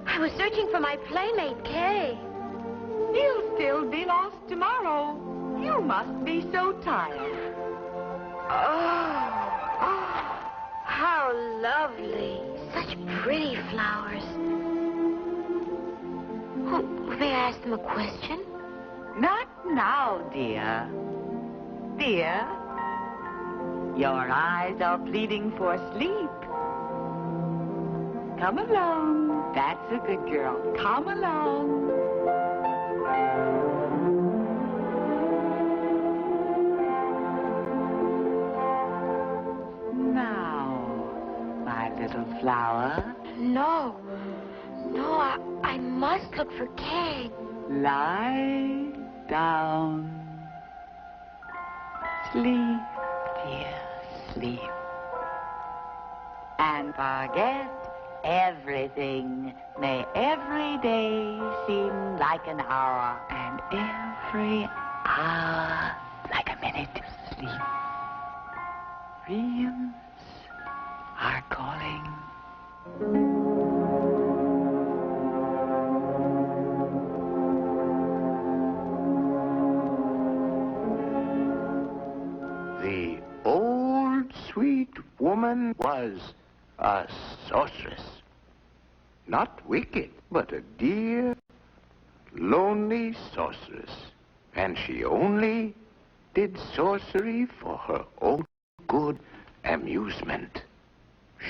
I was searching for my playmate, Kay. You'll still be lost tomorrow. You must be so tired. Oh, how lovely. Such pretty flowers. Oh, may I ask them a question? Not now, dear. Dear, your eyes are pleading for sleep. Come along. That's a good girl. Come along. Now, my little flower. No, I must look for Kay. Lie down. Sleep, dear. Sleep. And forget everything. May every day seem like an hour, and every hour like a minute to sleep. Dreams are calling. The old sweet woman was a sorceress. Not wicked, but a dear, lonely sorceress. And she only did sorcery for her own good amusement.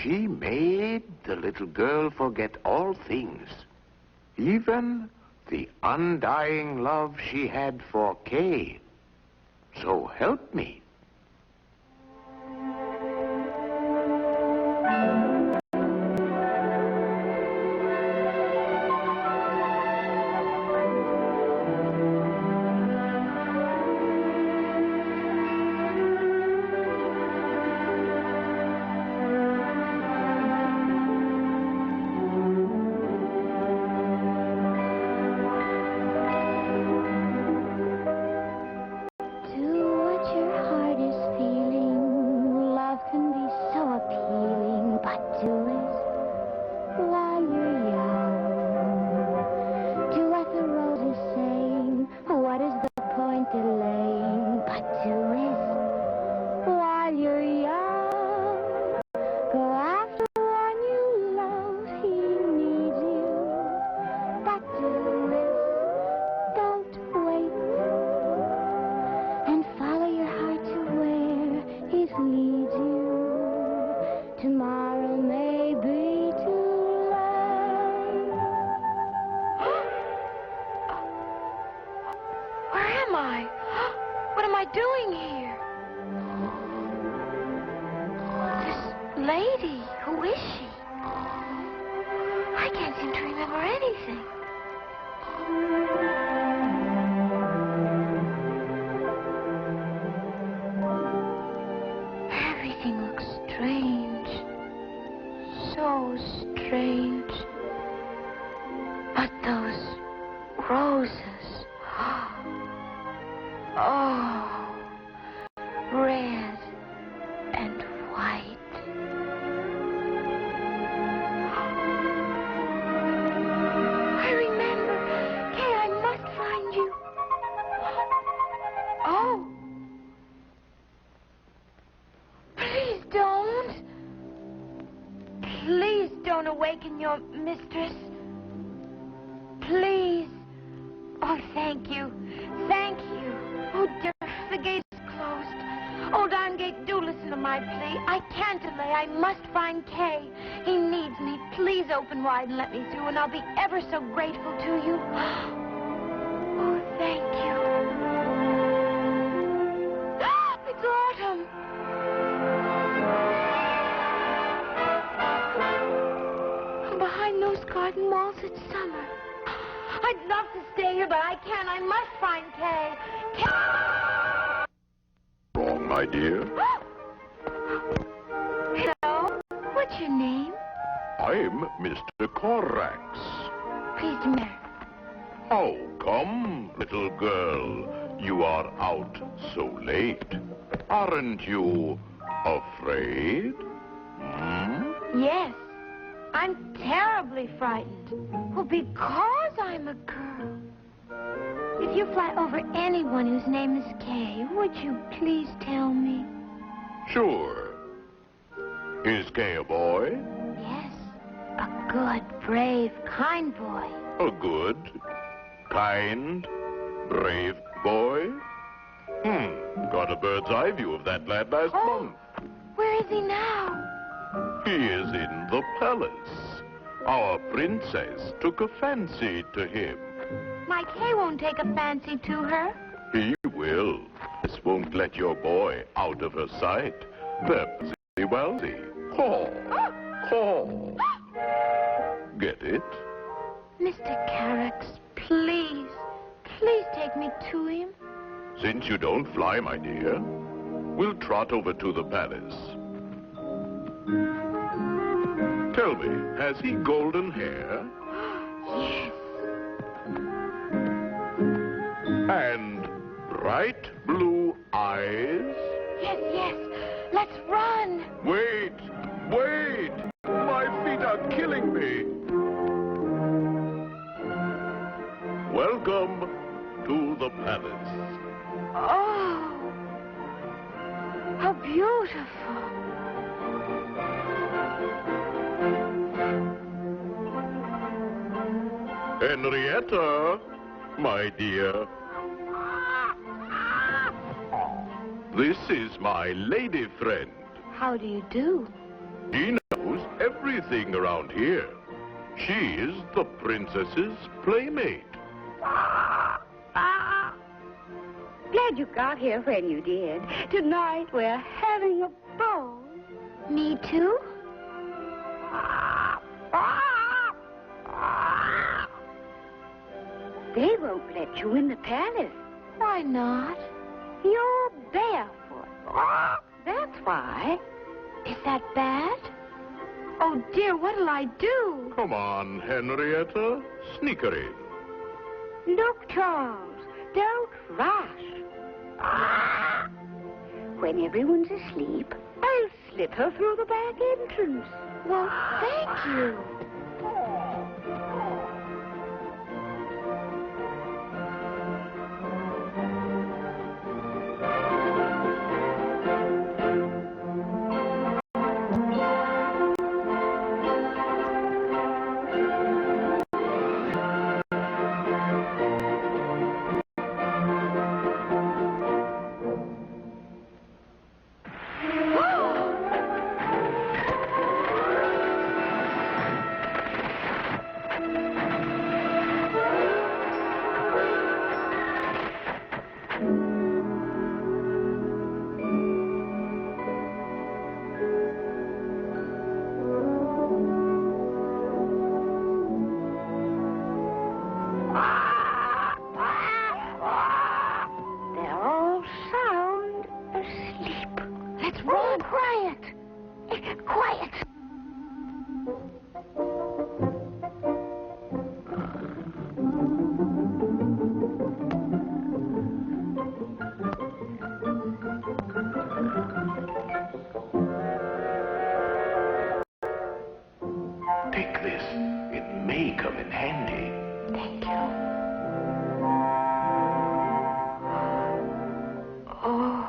She made the little girl forget all things, even the undying love she had for Kay. So help me. Awaken your mistress. Please. Oh, thank you. Thank you. Oh, dear, the gate's closed. Old Iron Gate, do listen to my plea. I can't delay. I must find Kay. He needs me. Please open wide and let me through, and I'll be ever so grateful to you. Oh, thank you. It's autumn. Behind those garden walls, it's summer. I'd love to stay here, but I can't. I must find Kay. Wrong, my dear. Hello? What's your name? I'm Mr. Corax. Pleased to meet you. How come, little girl, you are out so late? Aren't you afraid? Yes. I'm terribly frightened. Well, because I'm a girl. If you fly over anyone whose name is Kay, would you please tell me? Sure. Is Kay a boy? Yes. A good, brave, kind boy. A good, kind, brave boy? Got a bird's eye view of that lad last month. Where is he now? He is in the palace. Our princess took a fancy to him. My Kay won't take a fancy to her. He will. This won't let your boy out of her sight. Perhaps he wealthy. Caw. Caw. Get it? Mr. Carax, please, please take me to him. Since you don't fly, my dear, we'll trot over to the palace. Tell me, has he golden hair? Yes. And bright blue eyes? Yes, yes. Let's run. Wait! Wait! My feet are killing me. Welcome to the palace. Oh, how beautiful. Henrietta, my dear. This is my lady friend. How do you do? She knows everything around here. She is the princess's playmate. Glad you got here when you did. Tonight we're having a ball. Me too? They won't let you in the palace. Why not? You're barefoot. That's why. Is that bad? Oh, dear, what'll I do? Come on, Henrietta. Sneaker in. Look, Charles, don't rush. When everyone's asleep, I'll slip her through the back entrance. Well, thank you. They're all sound asleep. Let's run. Quiet. Quiet. Take this. It may come in handy. Thank you. Oh.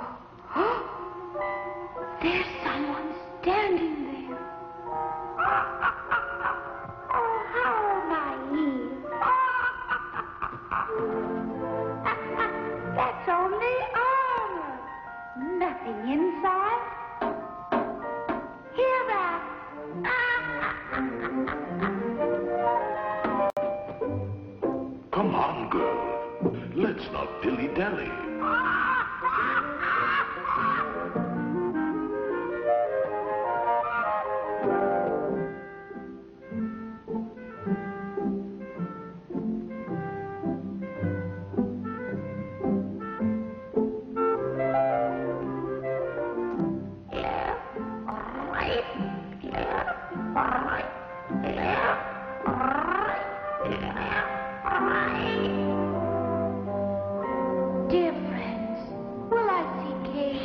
There's someone standing there. Oh, how naive. That's only armor. Nothing inside. Hear that? Come on, girl. Let's not dilly-dally. Dear friends, will I see Kate?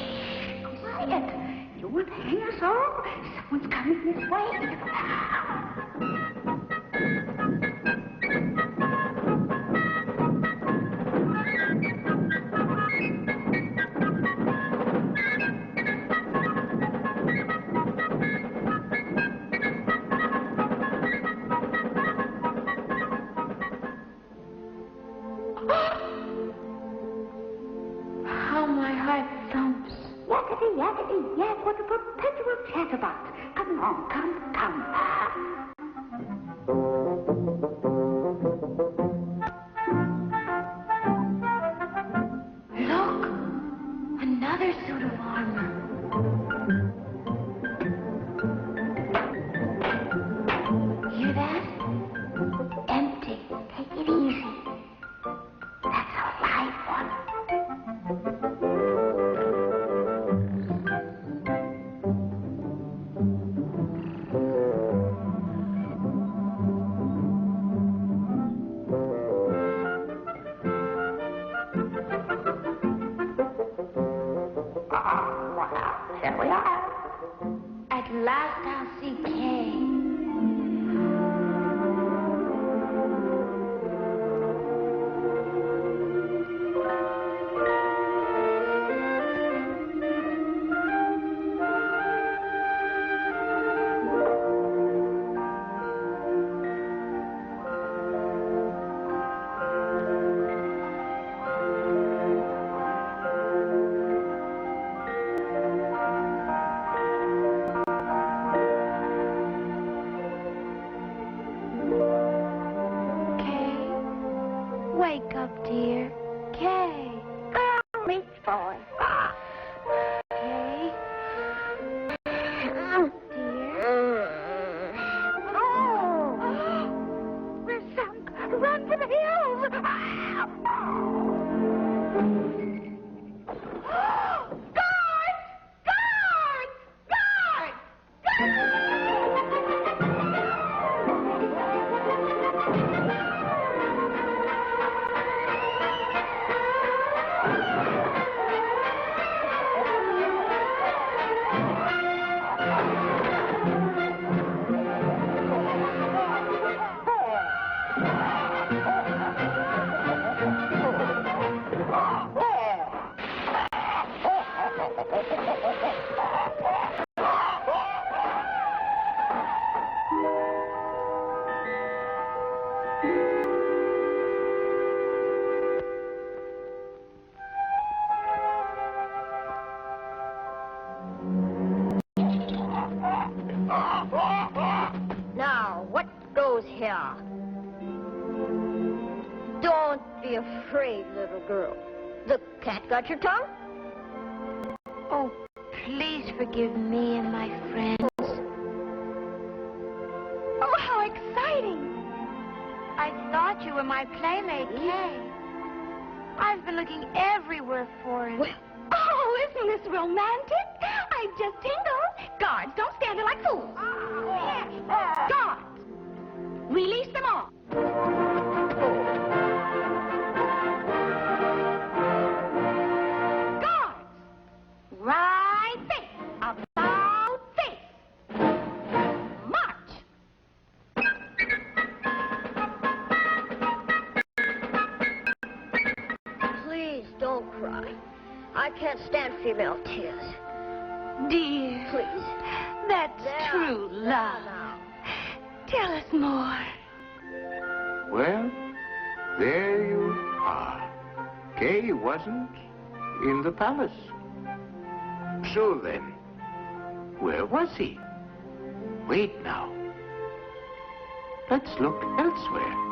Quiet. You won't hang us all. Someone's coming this way. How my heart thumps. Yakety, yakety, yak, what a perpetual chatterbox. Come on, come. Look, another suit of armor. Hear that? Empty. Take it easy. That's a live one. Here we are. At last I'll see Kay. up, dear. Kay. Reach for it. Kay. Dear. Oh! We're sunk. Run for the hills. Guards! Guards! Guards! Now, what goes here? Don't be afraid, little girl. The cat got your tongue? Oh, please forgive me and my friends. Oh, how exciting! I thought you were my playmate, Kay. I've been looking everywhere for him. Oh, isn't this romantic? I just tingled. Guards, don't stand there like fools. Guards, release them all. Guards, right face, about face. March. Please don't cry. I can't stand female tears. Dear, Please. that's There. true love. Now. Tell us more. Well, there you are. Kay wasn't in the palace. So then, where was he? Wait now. Let's look elsewhere.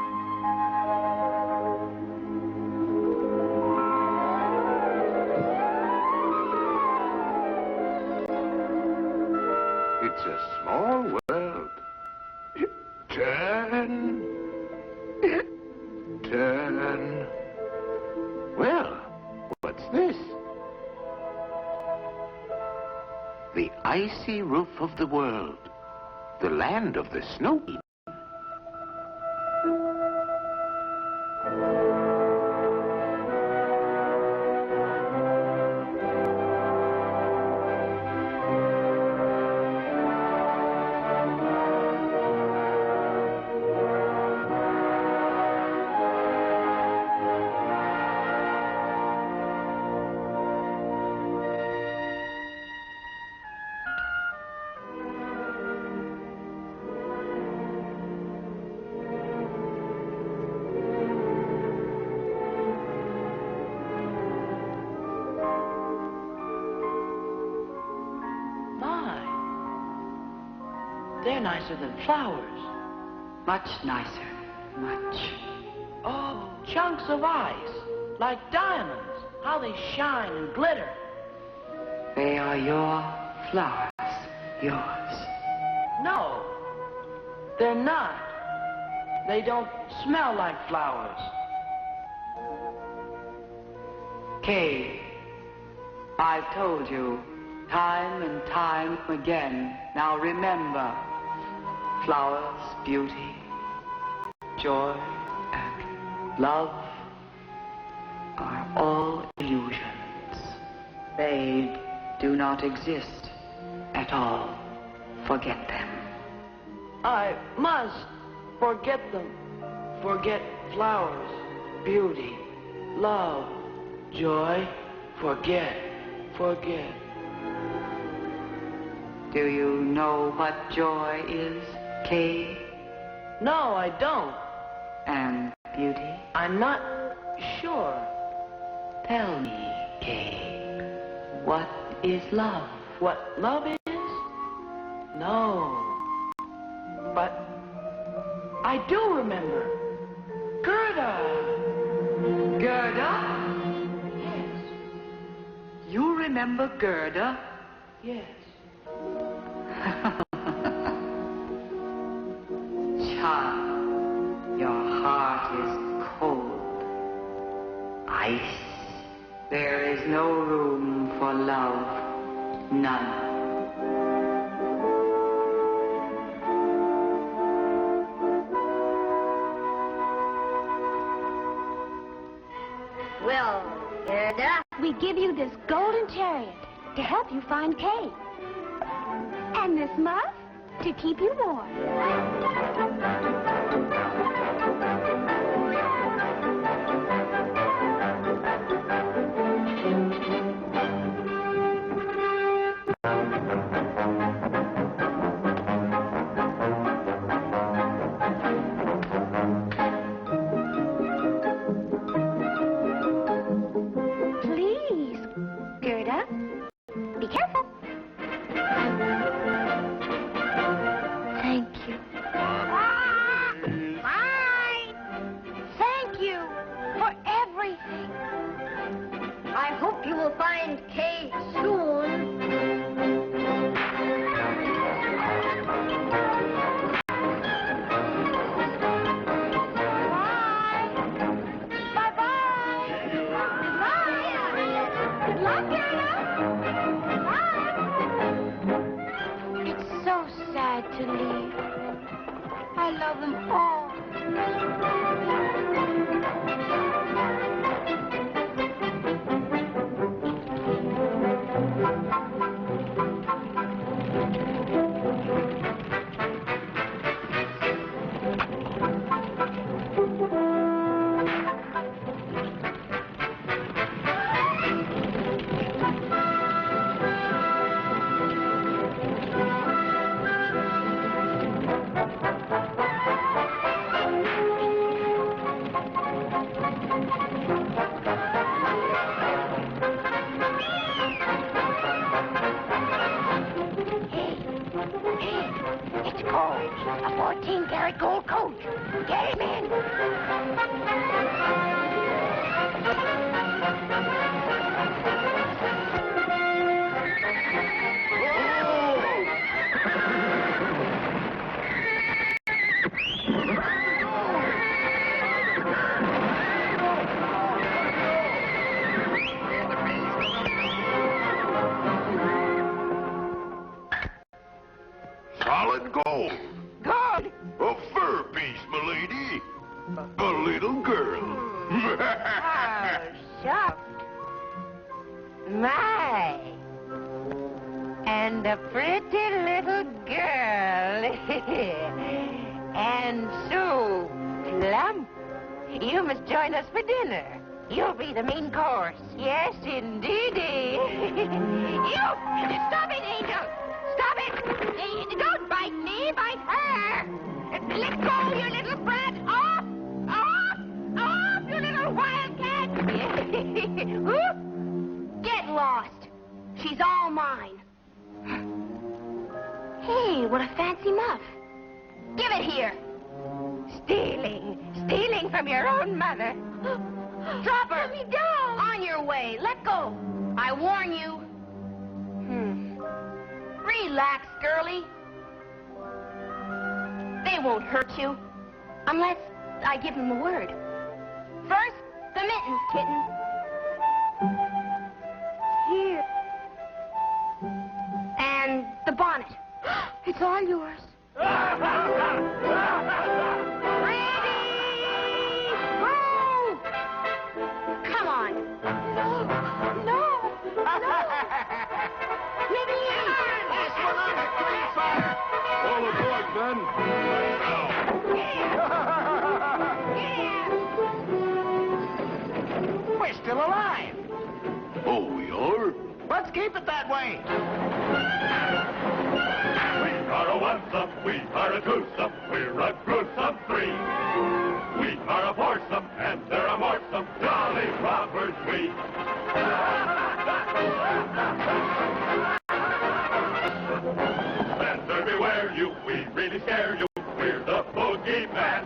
It's a small world. Turn. Turn. Well, what's this? The icy roof of the world. The land of the snow. They're nicer than flowers. Much nicer. Much. Oh, chunks of ice, like diamonds. How they shine and glitter. They are your flowers. Yours. No, they're not. They don't smell like flowers. Kay, I've told you time and time again. Now remember, flowers, beauty, joy, and love are all illusions. They do not exist at all. Forget them. I must forget them. Forget flowers, beauty, love, joy. Forget. Do you know what joy is, Kay? No, I don't. And beauty? I'm not sure. Tell me, Kay, what is love? What love is? No. But I do remember. Gerda! Gerda? Yes. You remember Gerda? Yes. Child, your heart is cold. Ice. There is no room for love. None. Well, Gerda, We give you this golden chariot to help you find Kay. And this muff to keep you warm. Please, Gerda, be careful. Thank you. bye. Thank you for everything. I hope you will find Kay soon. Bye-bye. Good luck, Gerda. Bye. It's so sad to leave. I love them all. It's gold. A 14-karat gold coat. Get him in. Solid gold. Gold. A fur piece, milady. A little girl. Oh, shucks. My. And a pretty little girl. And so plump. You must join us for dinner. You'll be the main course. Yes, indeedy. You! Stop it, Angel! Stop it! Don't bite me, bite her! Let go, you little brat! Off! Off! Off, you little wildcat! Whoop! Get lost. She's all mine. Hey, what a fancy muff. Give it here. Stealing. Stealing from your own mother. Drop her. Let me down. On your way. Let go. I warn you. Relax, girlie. They won't hurt you. Unless I give them the word. First, the mittens, kitten. Here. And the bonnet. It's all yours. Ready? Go! Come on. No. No. Let me in. Last one on the clean fire. All aboard, men. We're still alive. Oh, we are? Let's keep it that way. We are a one-some, we are a twosome, we're a gruesome three. We are a foursome, and they're a moresome, jolly robbers we. Spencer, beware you, we really scare you, we're the boogeyman.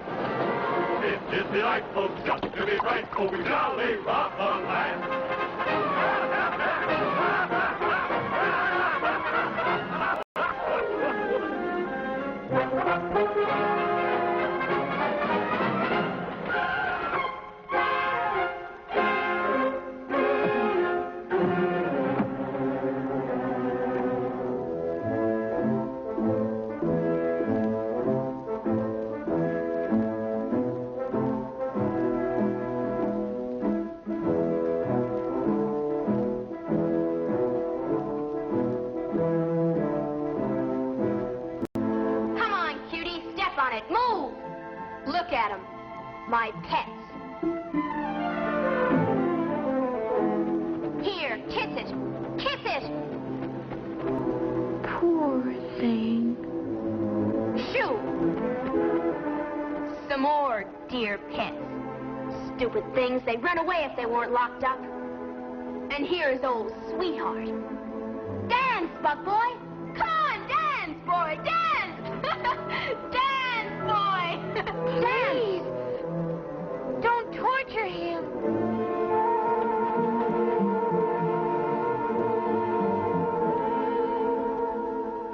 It is delightful, just to be frightful, we jolly Rotherland. Come on, cutie, step on it. Move! Look at them. My pets. Here, kiss it. Kiss it! Poor thing. Shoo! Some more, dear pets. Stupid things, they'd run away if they weren't locked up. And here's old sweetheart. Dance, Buck Boy! Come on, dance, boy, dance! Dance, boy! Please, don't torture him.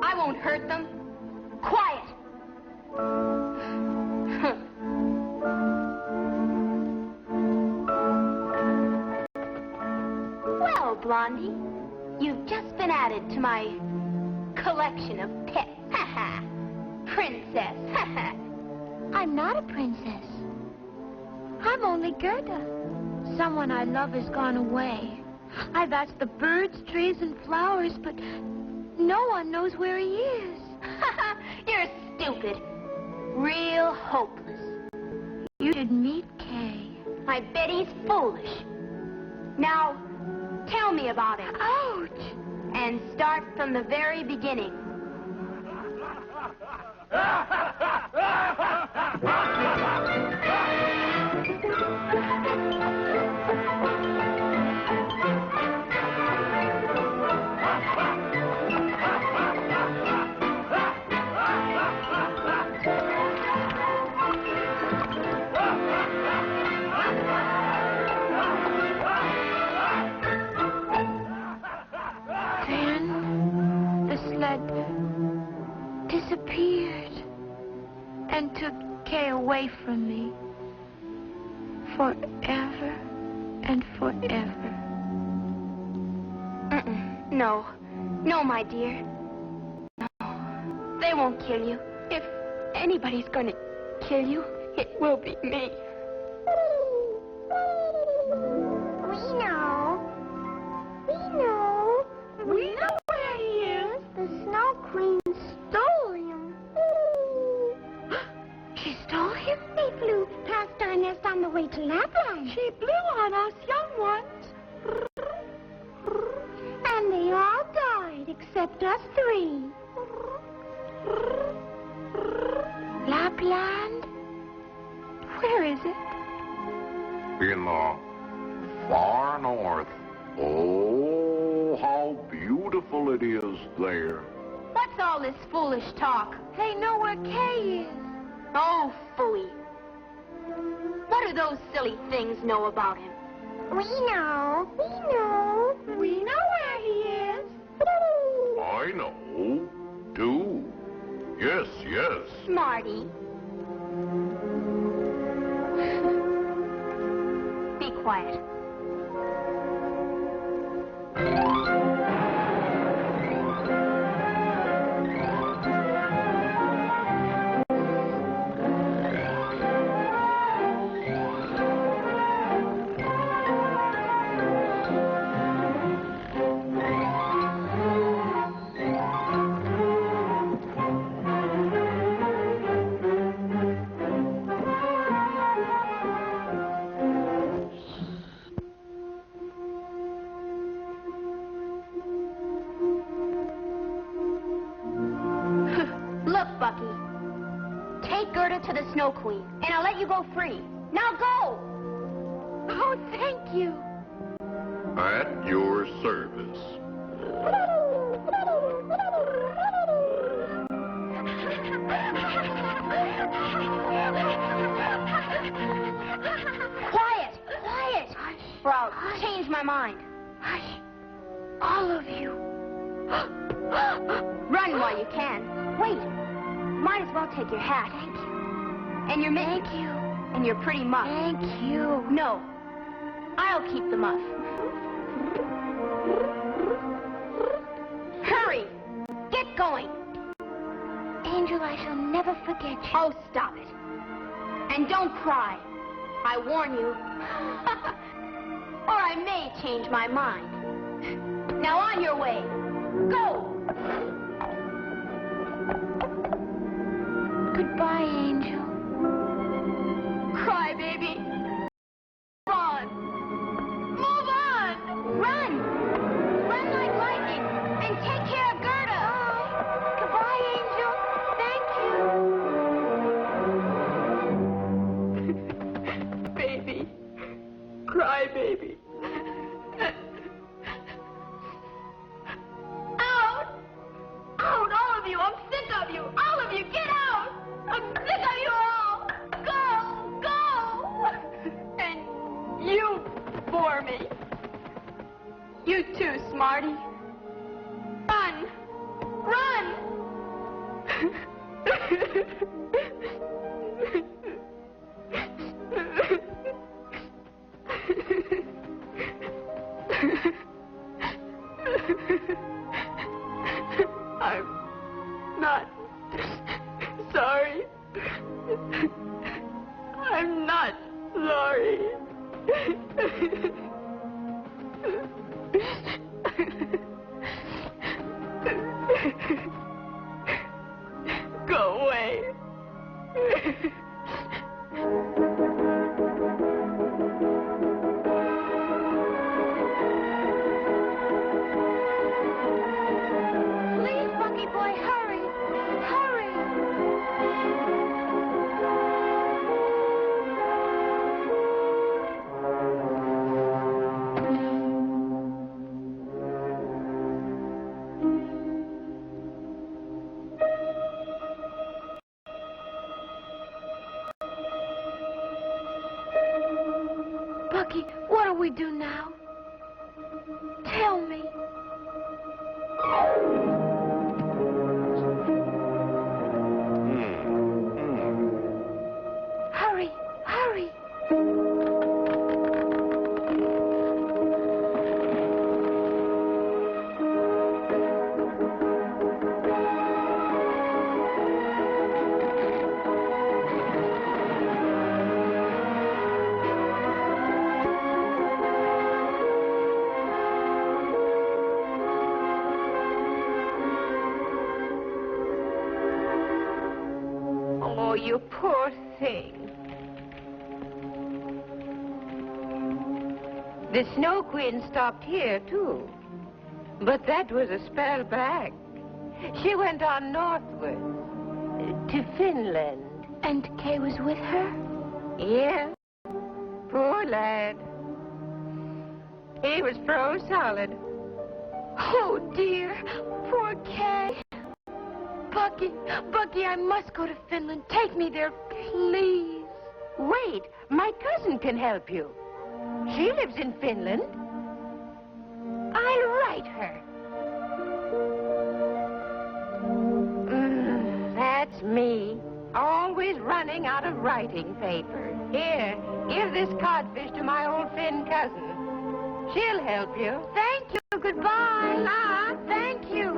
I won't hurt them. Quiet! Well, Blondie, you've just been added to my collection of pets. Ha ha! Princess. Ha ha! I'm not a princess. I'm only Gerda. Someone I love has gone away. I've asked the birds, trees, and flowers, but no one knows where he is. You're stupid. Real hopeless. You should meet Kay. I bet he's foolish. Now, tell me about him. Ouch! And start from the very beginning. Then the sled disappeared and took Kay away from me. Forever and forever. No. No, my dear. No. They won't kill you. If anybody's going to kill you, it will be me. We know. We know. We know where he is. The Snow Queen stole him. She stole him? They flew past our nest on the way to Lapland. She blew on us young ones. And they all died except us three. Lapland? Where is it? In the far north. Oh, how beautiful it is there. What's all this foolish talk? They know where Kay is. Oh, phooey. What do those silly things know about him? We know. We know. We know where he is. I know, too. Yes, yes. Smarty. Be quiet. Look, Bucky. Take Gerda to the Snow Queen, and I'll let you go free. Now go! Oh, thank you. At your service. mind. Hush. All of you. Run while you can. Wait. Might as well take your hat. Thank you. And your mittens. Thank you. And your pretty muff. Thank you. No. I'll keep the muff. Hurry. Get going. Angel, I shall never forget you. Oh, stop it. And don't cry. I warn you. Or I may change my mind. Now on your way. Go! Goodbye, Angel. Cry, baby. Move on. Move on! Run! Run like lightning. And take care of Gerda. Goodbye, Angel. Thank you. Baby. Cry, baby. Out! Out, all of you! I'm sick of you! All of you, get out! I'm sick of you all! Go! Go! And you bore me. You too, Smarty. Run! Run! I'm not sorry. I'm not sorry. Go away. Please, Bucky boy, hurry! Hurry! Bucky, what do we do now? Tell me. Hurry, hurry. Oh, you poor thing. The Snow Queen stopped here, too. But that was a spell back. She went on northward to Finland. And Kay was with her? Yeah. Poor lad. He was froze solid. Oh, dear. Poor Kay. Bucky, I must go to Finland. Take me there, please. Wait, my cousin can help you. She lives in Finland. I'll write her. That's me. Always running out of writing paper. Here, give this codfish to my old Finn cousin. She'll help you. Thank you. Goodbye. Thank you.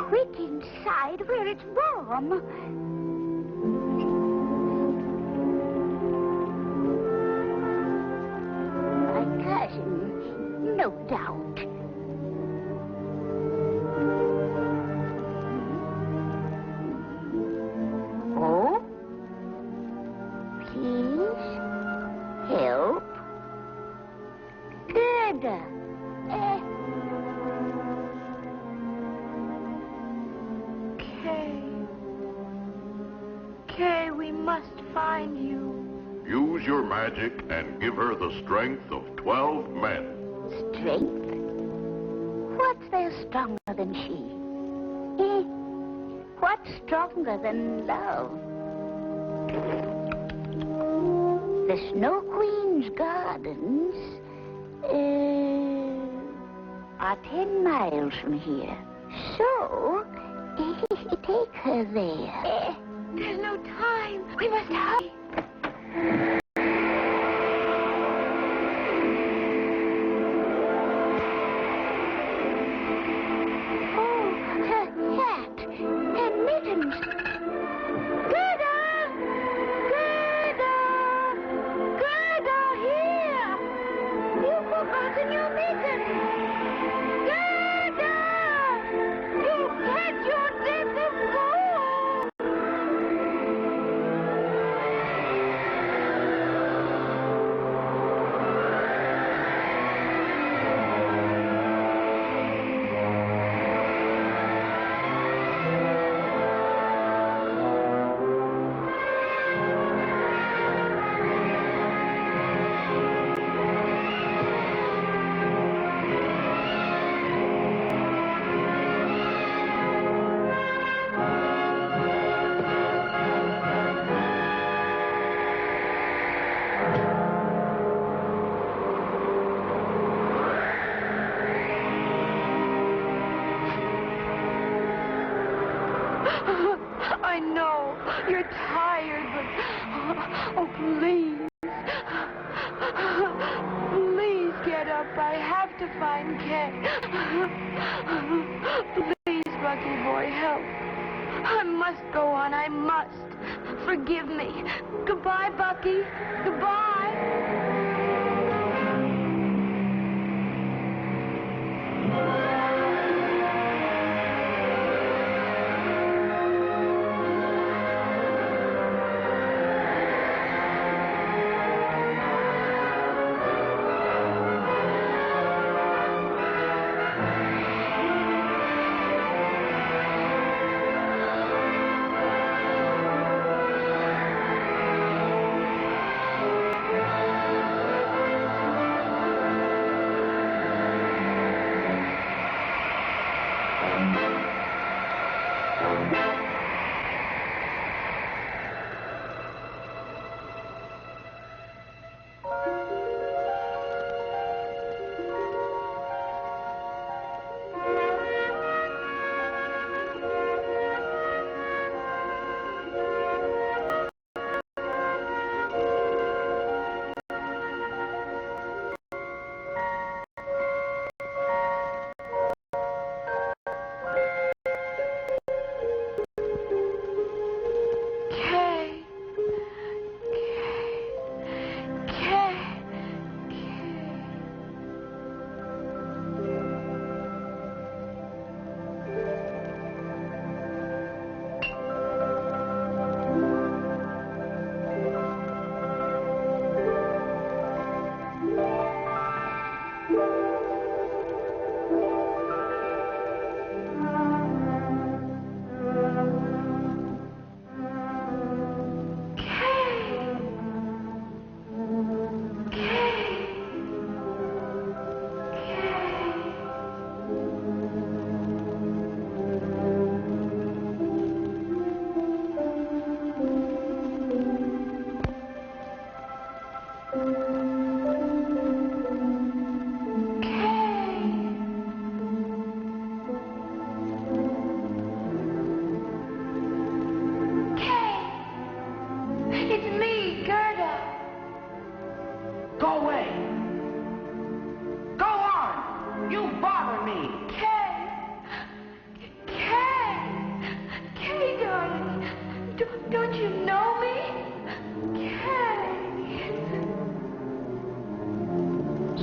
Quick inside where it's warm. My cousin, no doubt. Gerda. Kay, we must find you. Use your magic and give her the strength of 12 men. Strength? What's there stronger than she? What's stronger than love? The Snow Queen's gardens are 10 miles from here. So, take her there. There's no time. We must hurry. Oh, her hat and mittens. Gerda! Gerda! Gerda, here! You've forgotten your mittens. Gerda! You've had your death of cold. I know you're tired, but oh, please. Please get up. I have to find Kay. Please, Bucky boy, help. I must go on. I must. Forgive me. Goodbye, Bucky. Goodbye.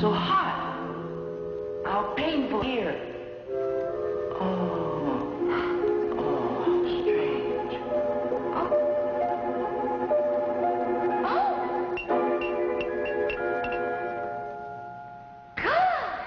So hot. How painful here. Oh, strange. God!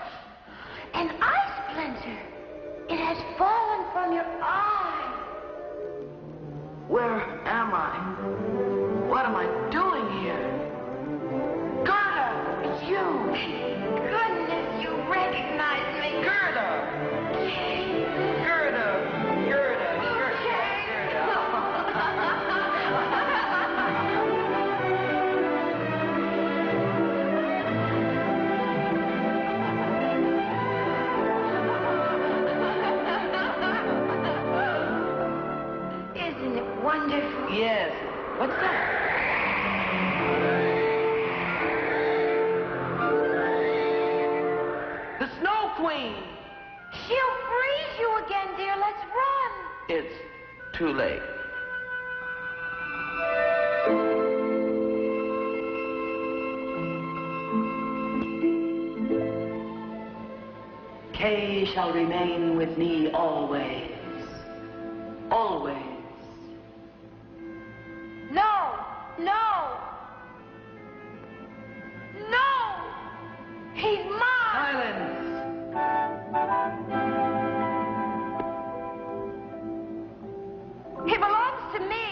What's that? The Snow Queen! She'll freeze you again, dear. Let's run. It's too late. Kay shall remain with me always. Always. No! No! No! He's mine! Silence! He belongs to me,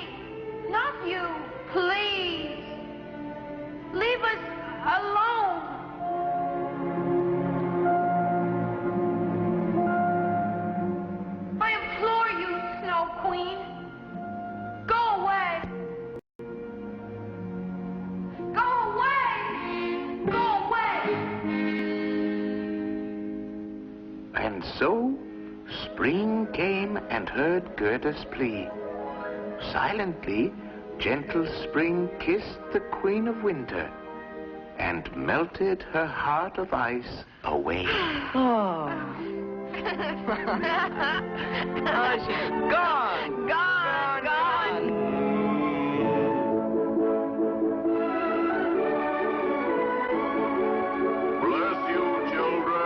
not you. Please. Leave us alone. I implore you, Snow Queen. Go away. Go away. Go away. And so, spring came and heard Gerda's plea. Silently, gentle spring kissed the Queen of Winter and melted her heart of ice away. Oh, she's gone! Gone, gone. Bless you, children.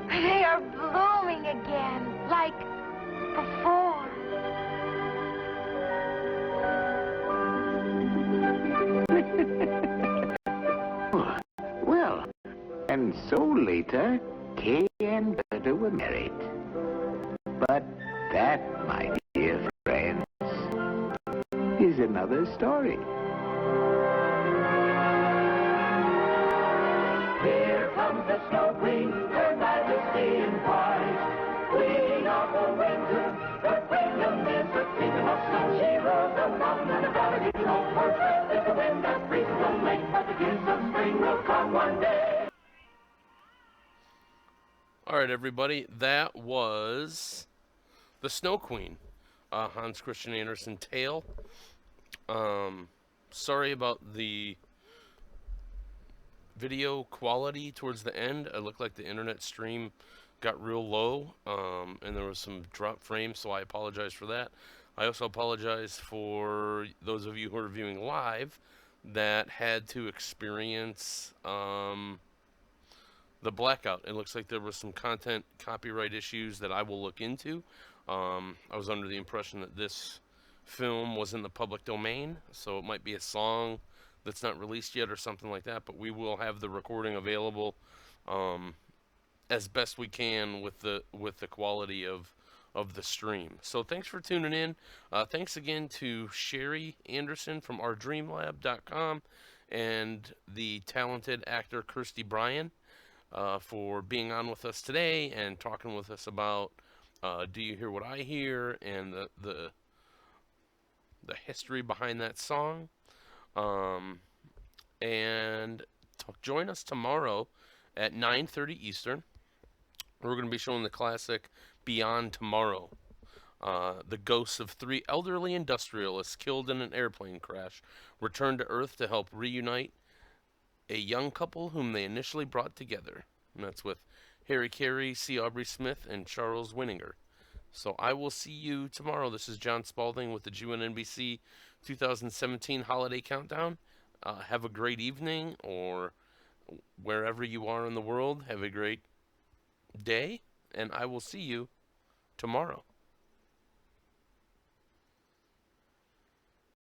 They are blooming again, like before. Well, and so later, Kay and Gerda were married. But that, my dear friends, is another story. Here comes the Snow Queen, her majesty in white. Queen of the winter, her kingdom is the kingdom of snow. She rules the mountain and the valley below. Her breath is the wind that freezes the lake, but the gifts of spring will come one day. All right, everybody, that was The Snow Queen, Hans Christian Andersen tale. Sorry about the video quality towards the end. It looked like the internet stream got real low, and there was some drop frames, so I apologize for that. I also apologize for those of you who are viewing live that had to experience the blackout. It looks like there was some content copyright issues that I will look into. I was under the impression that this film was in the public domain, so it might be a song that's not released yet or something like that, but we will have the recording available as best we can with the quality of the stream. So thanks for tuning in. Thanks again to Sherry Anderson from ourdreamlab.com and the talented actor Kirsty Bryan for being on with us today and talking with us about Do You Hear What I Hear and the history behind that song. And join us tomorrow at 9:30 Eastern. We're going to be showing the classic Beyond Tomorrow. The ghosts of three elderly industrialists killed in an airplane crash return to Earth to help reunite a young couple whom they initially brought together. And that's with Harry Carey, C. Aubrey Smith, and Charles Winninger. So I will see you tomorrow. This is John Spalding with the G1NBC 2017 Holiday Countdown. Have a great evening, or wherever you are in the world, have a great day, and I will see you tomorrow.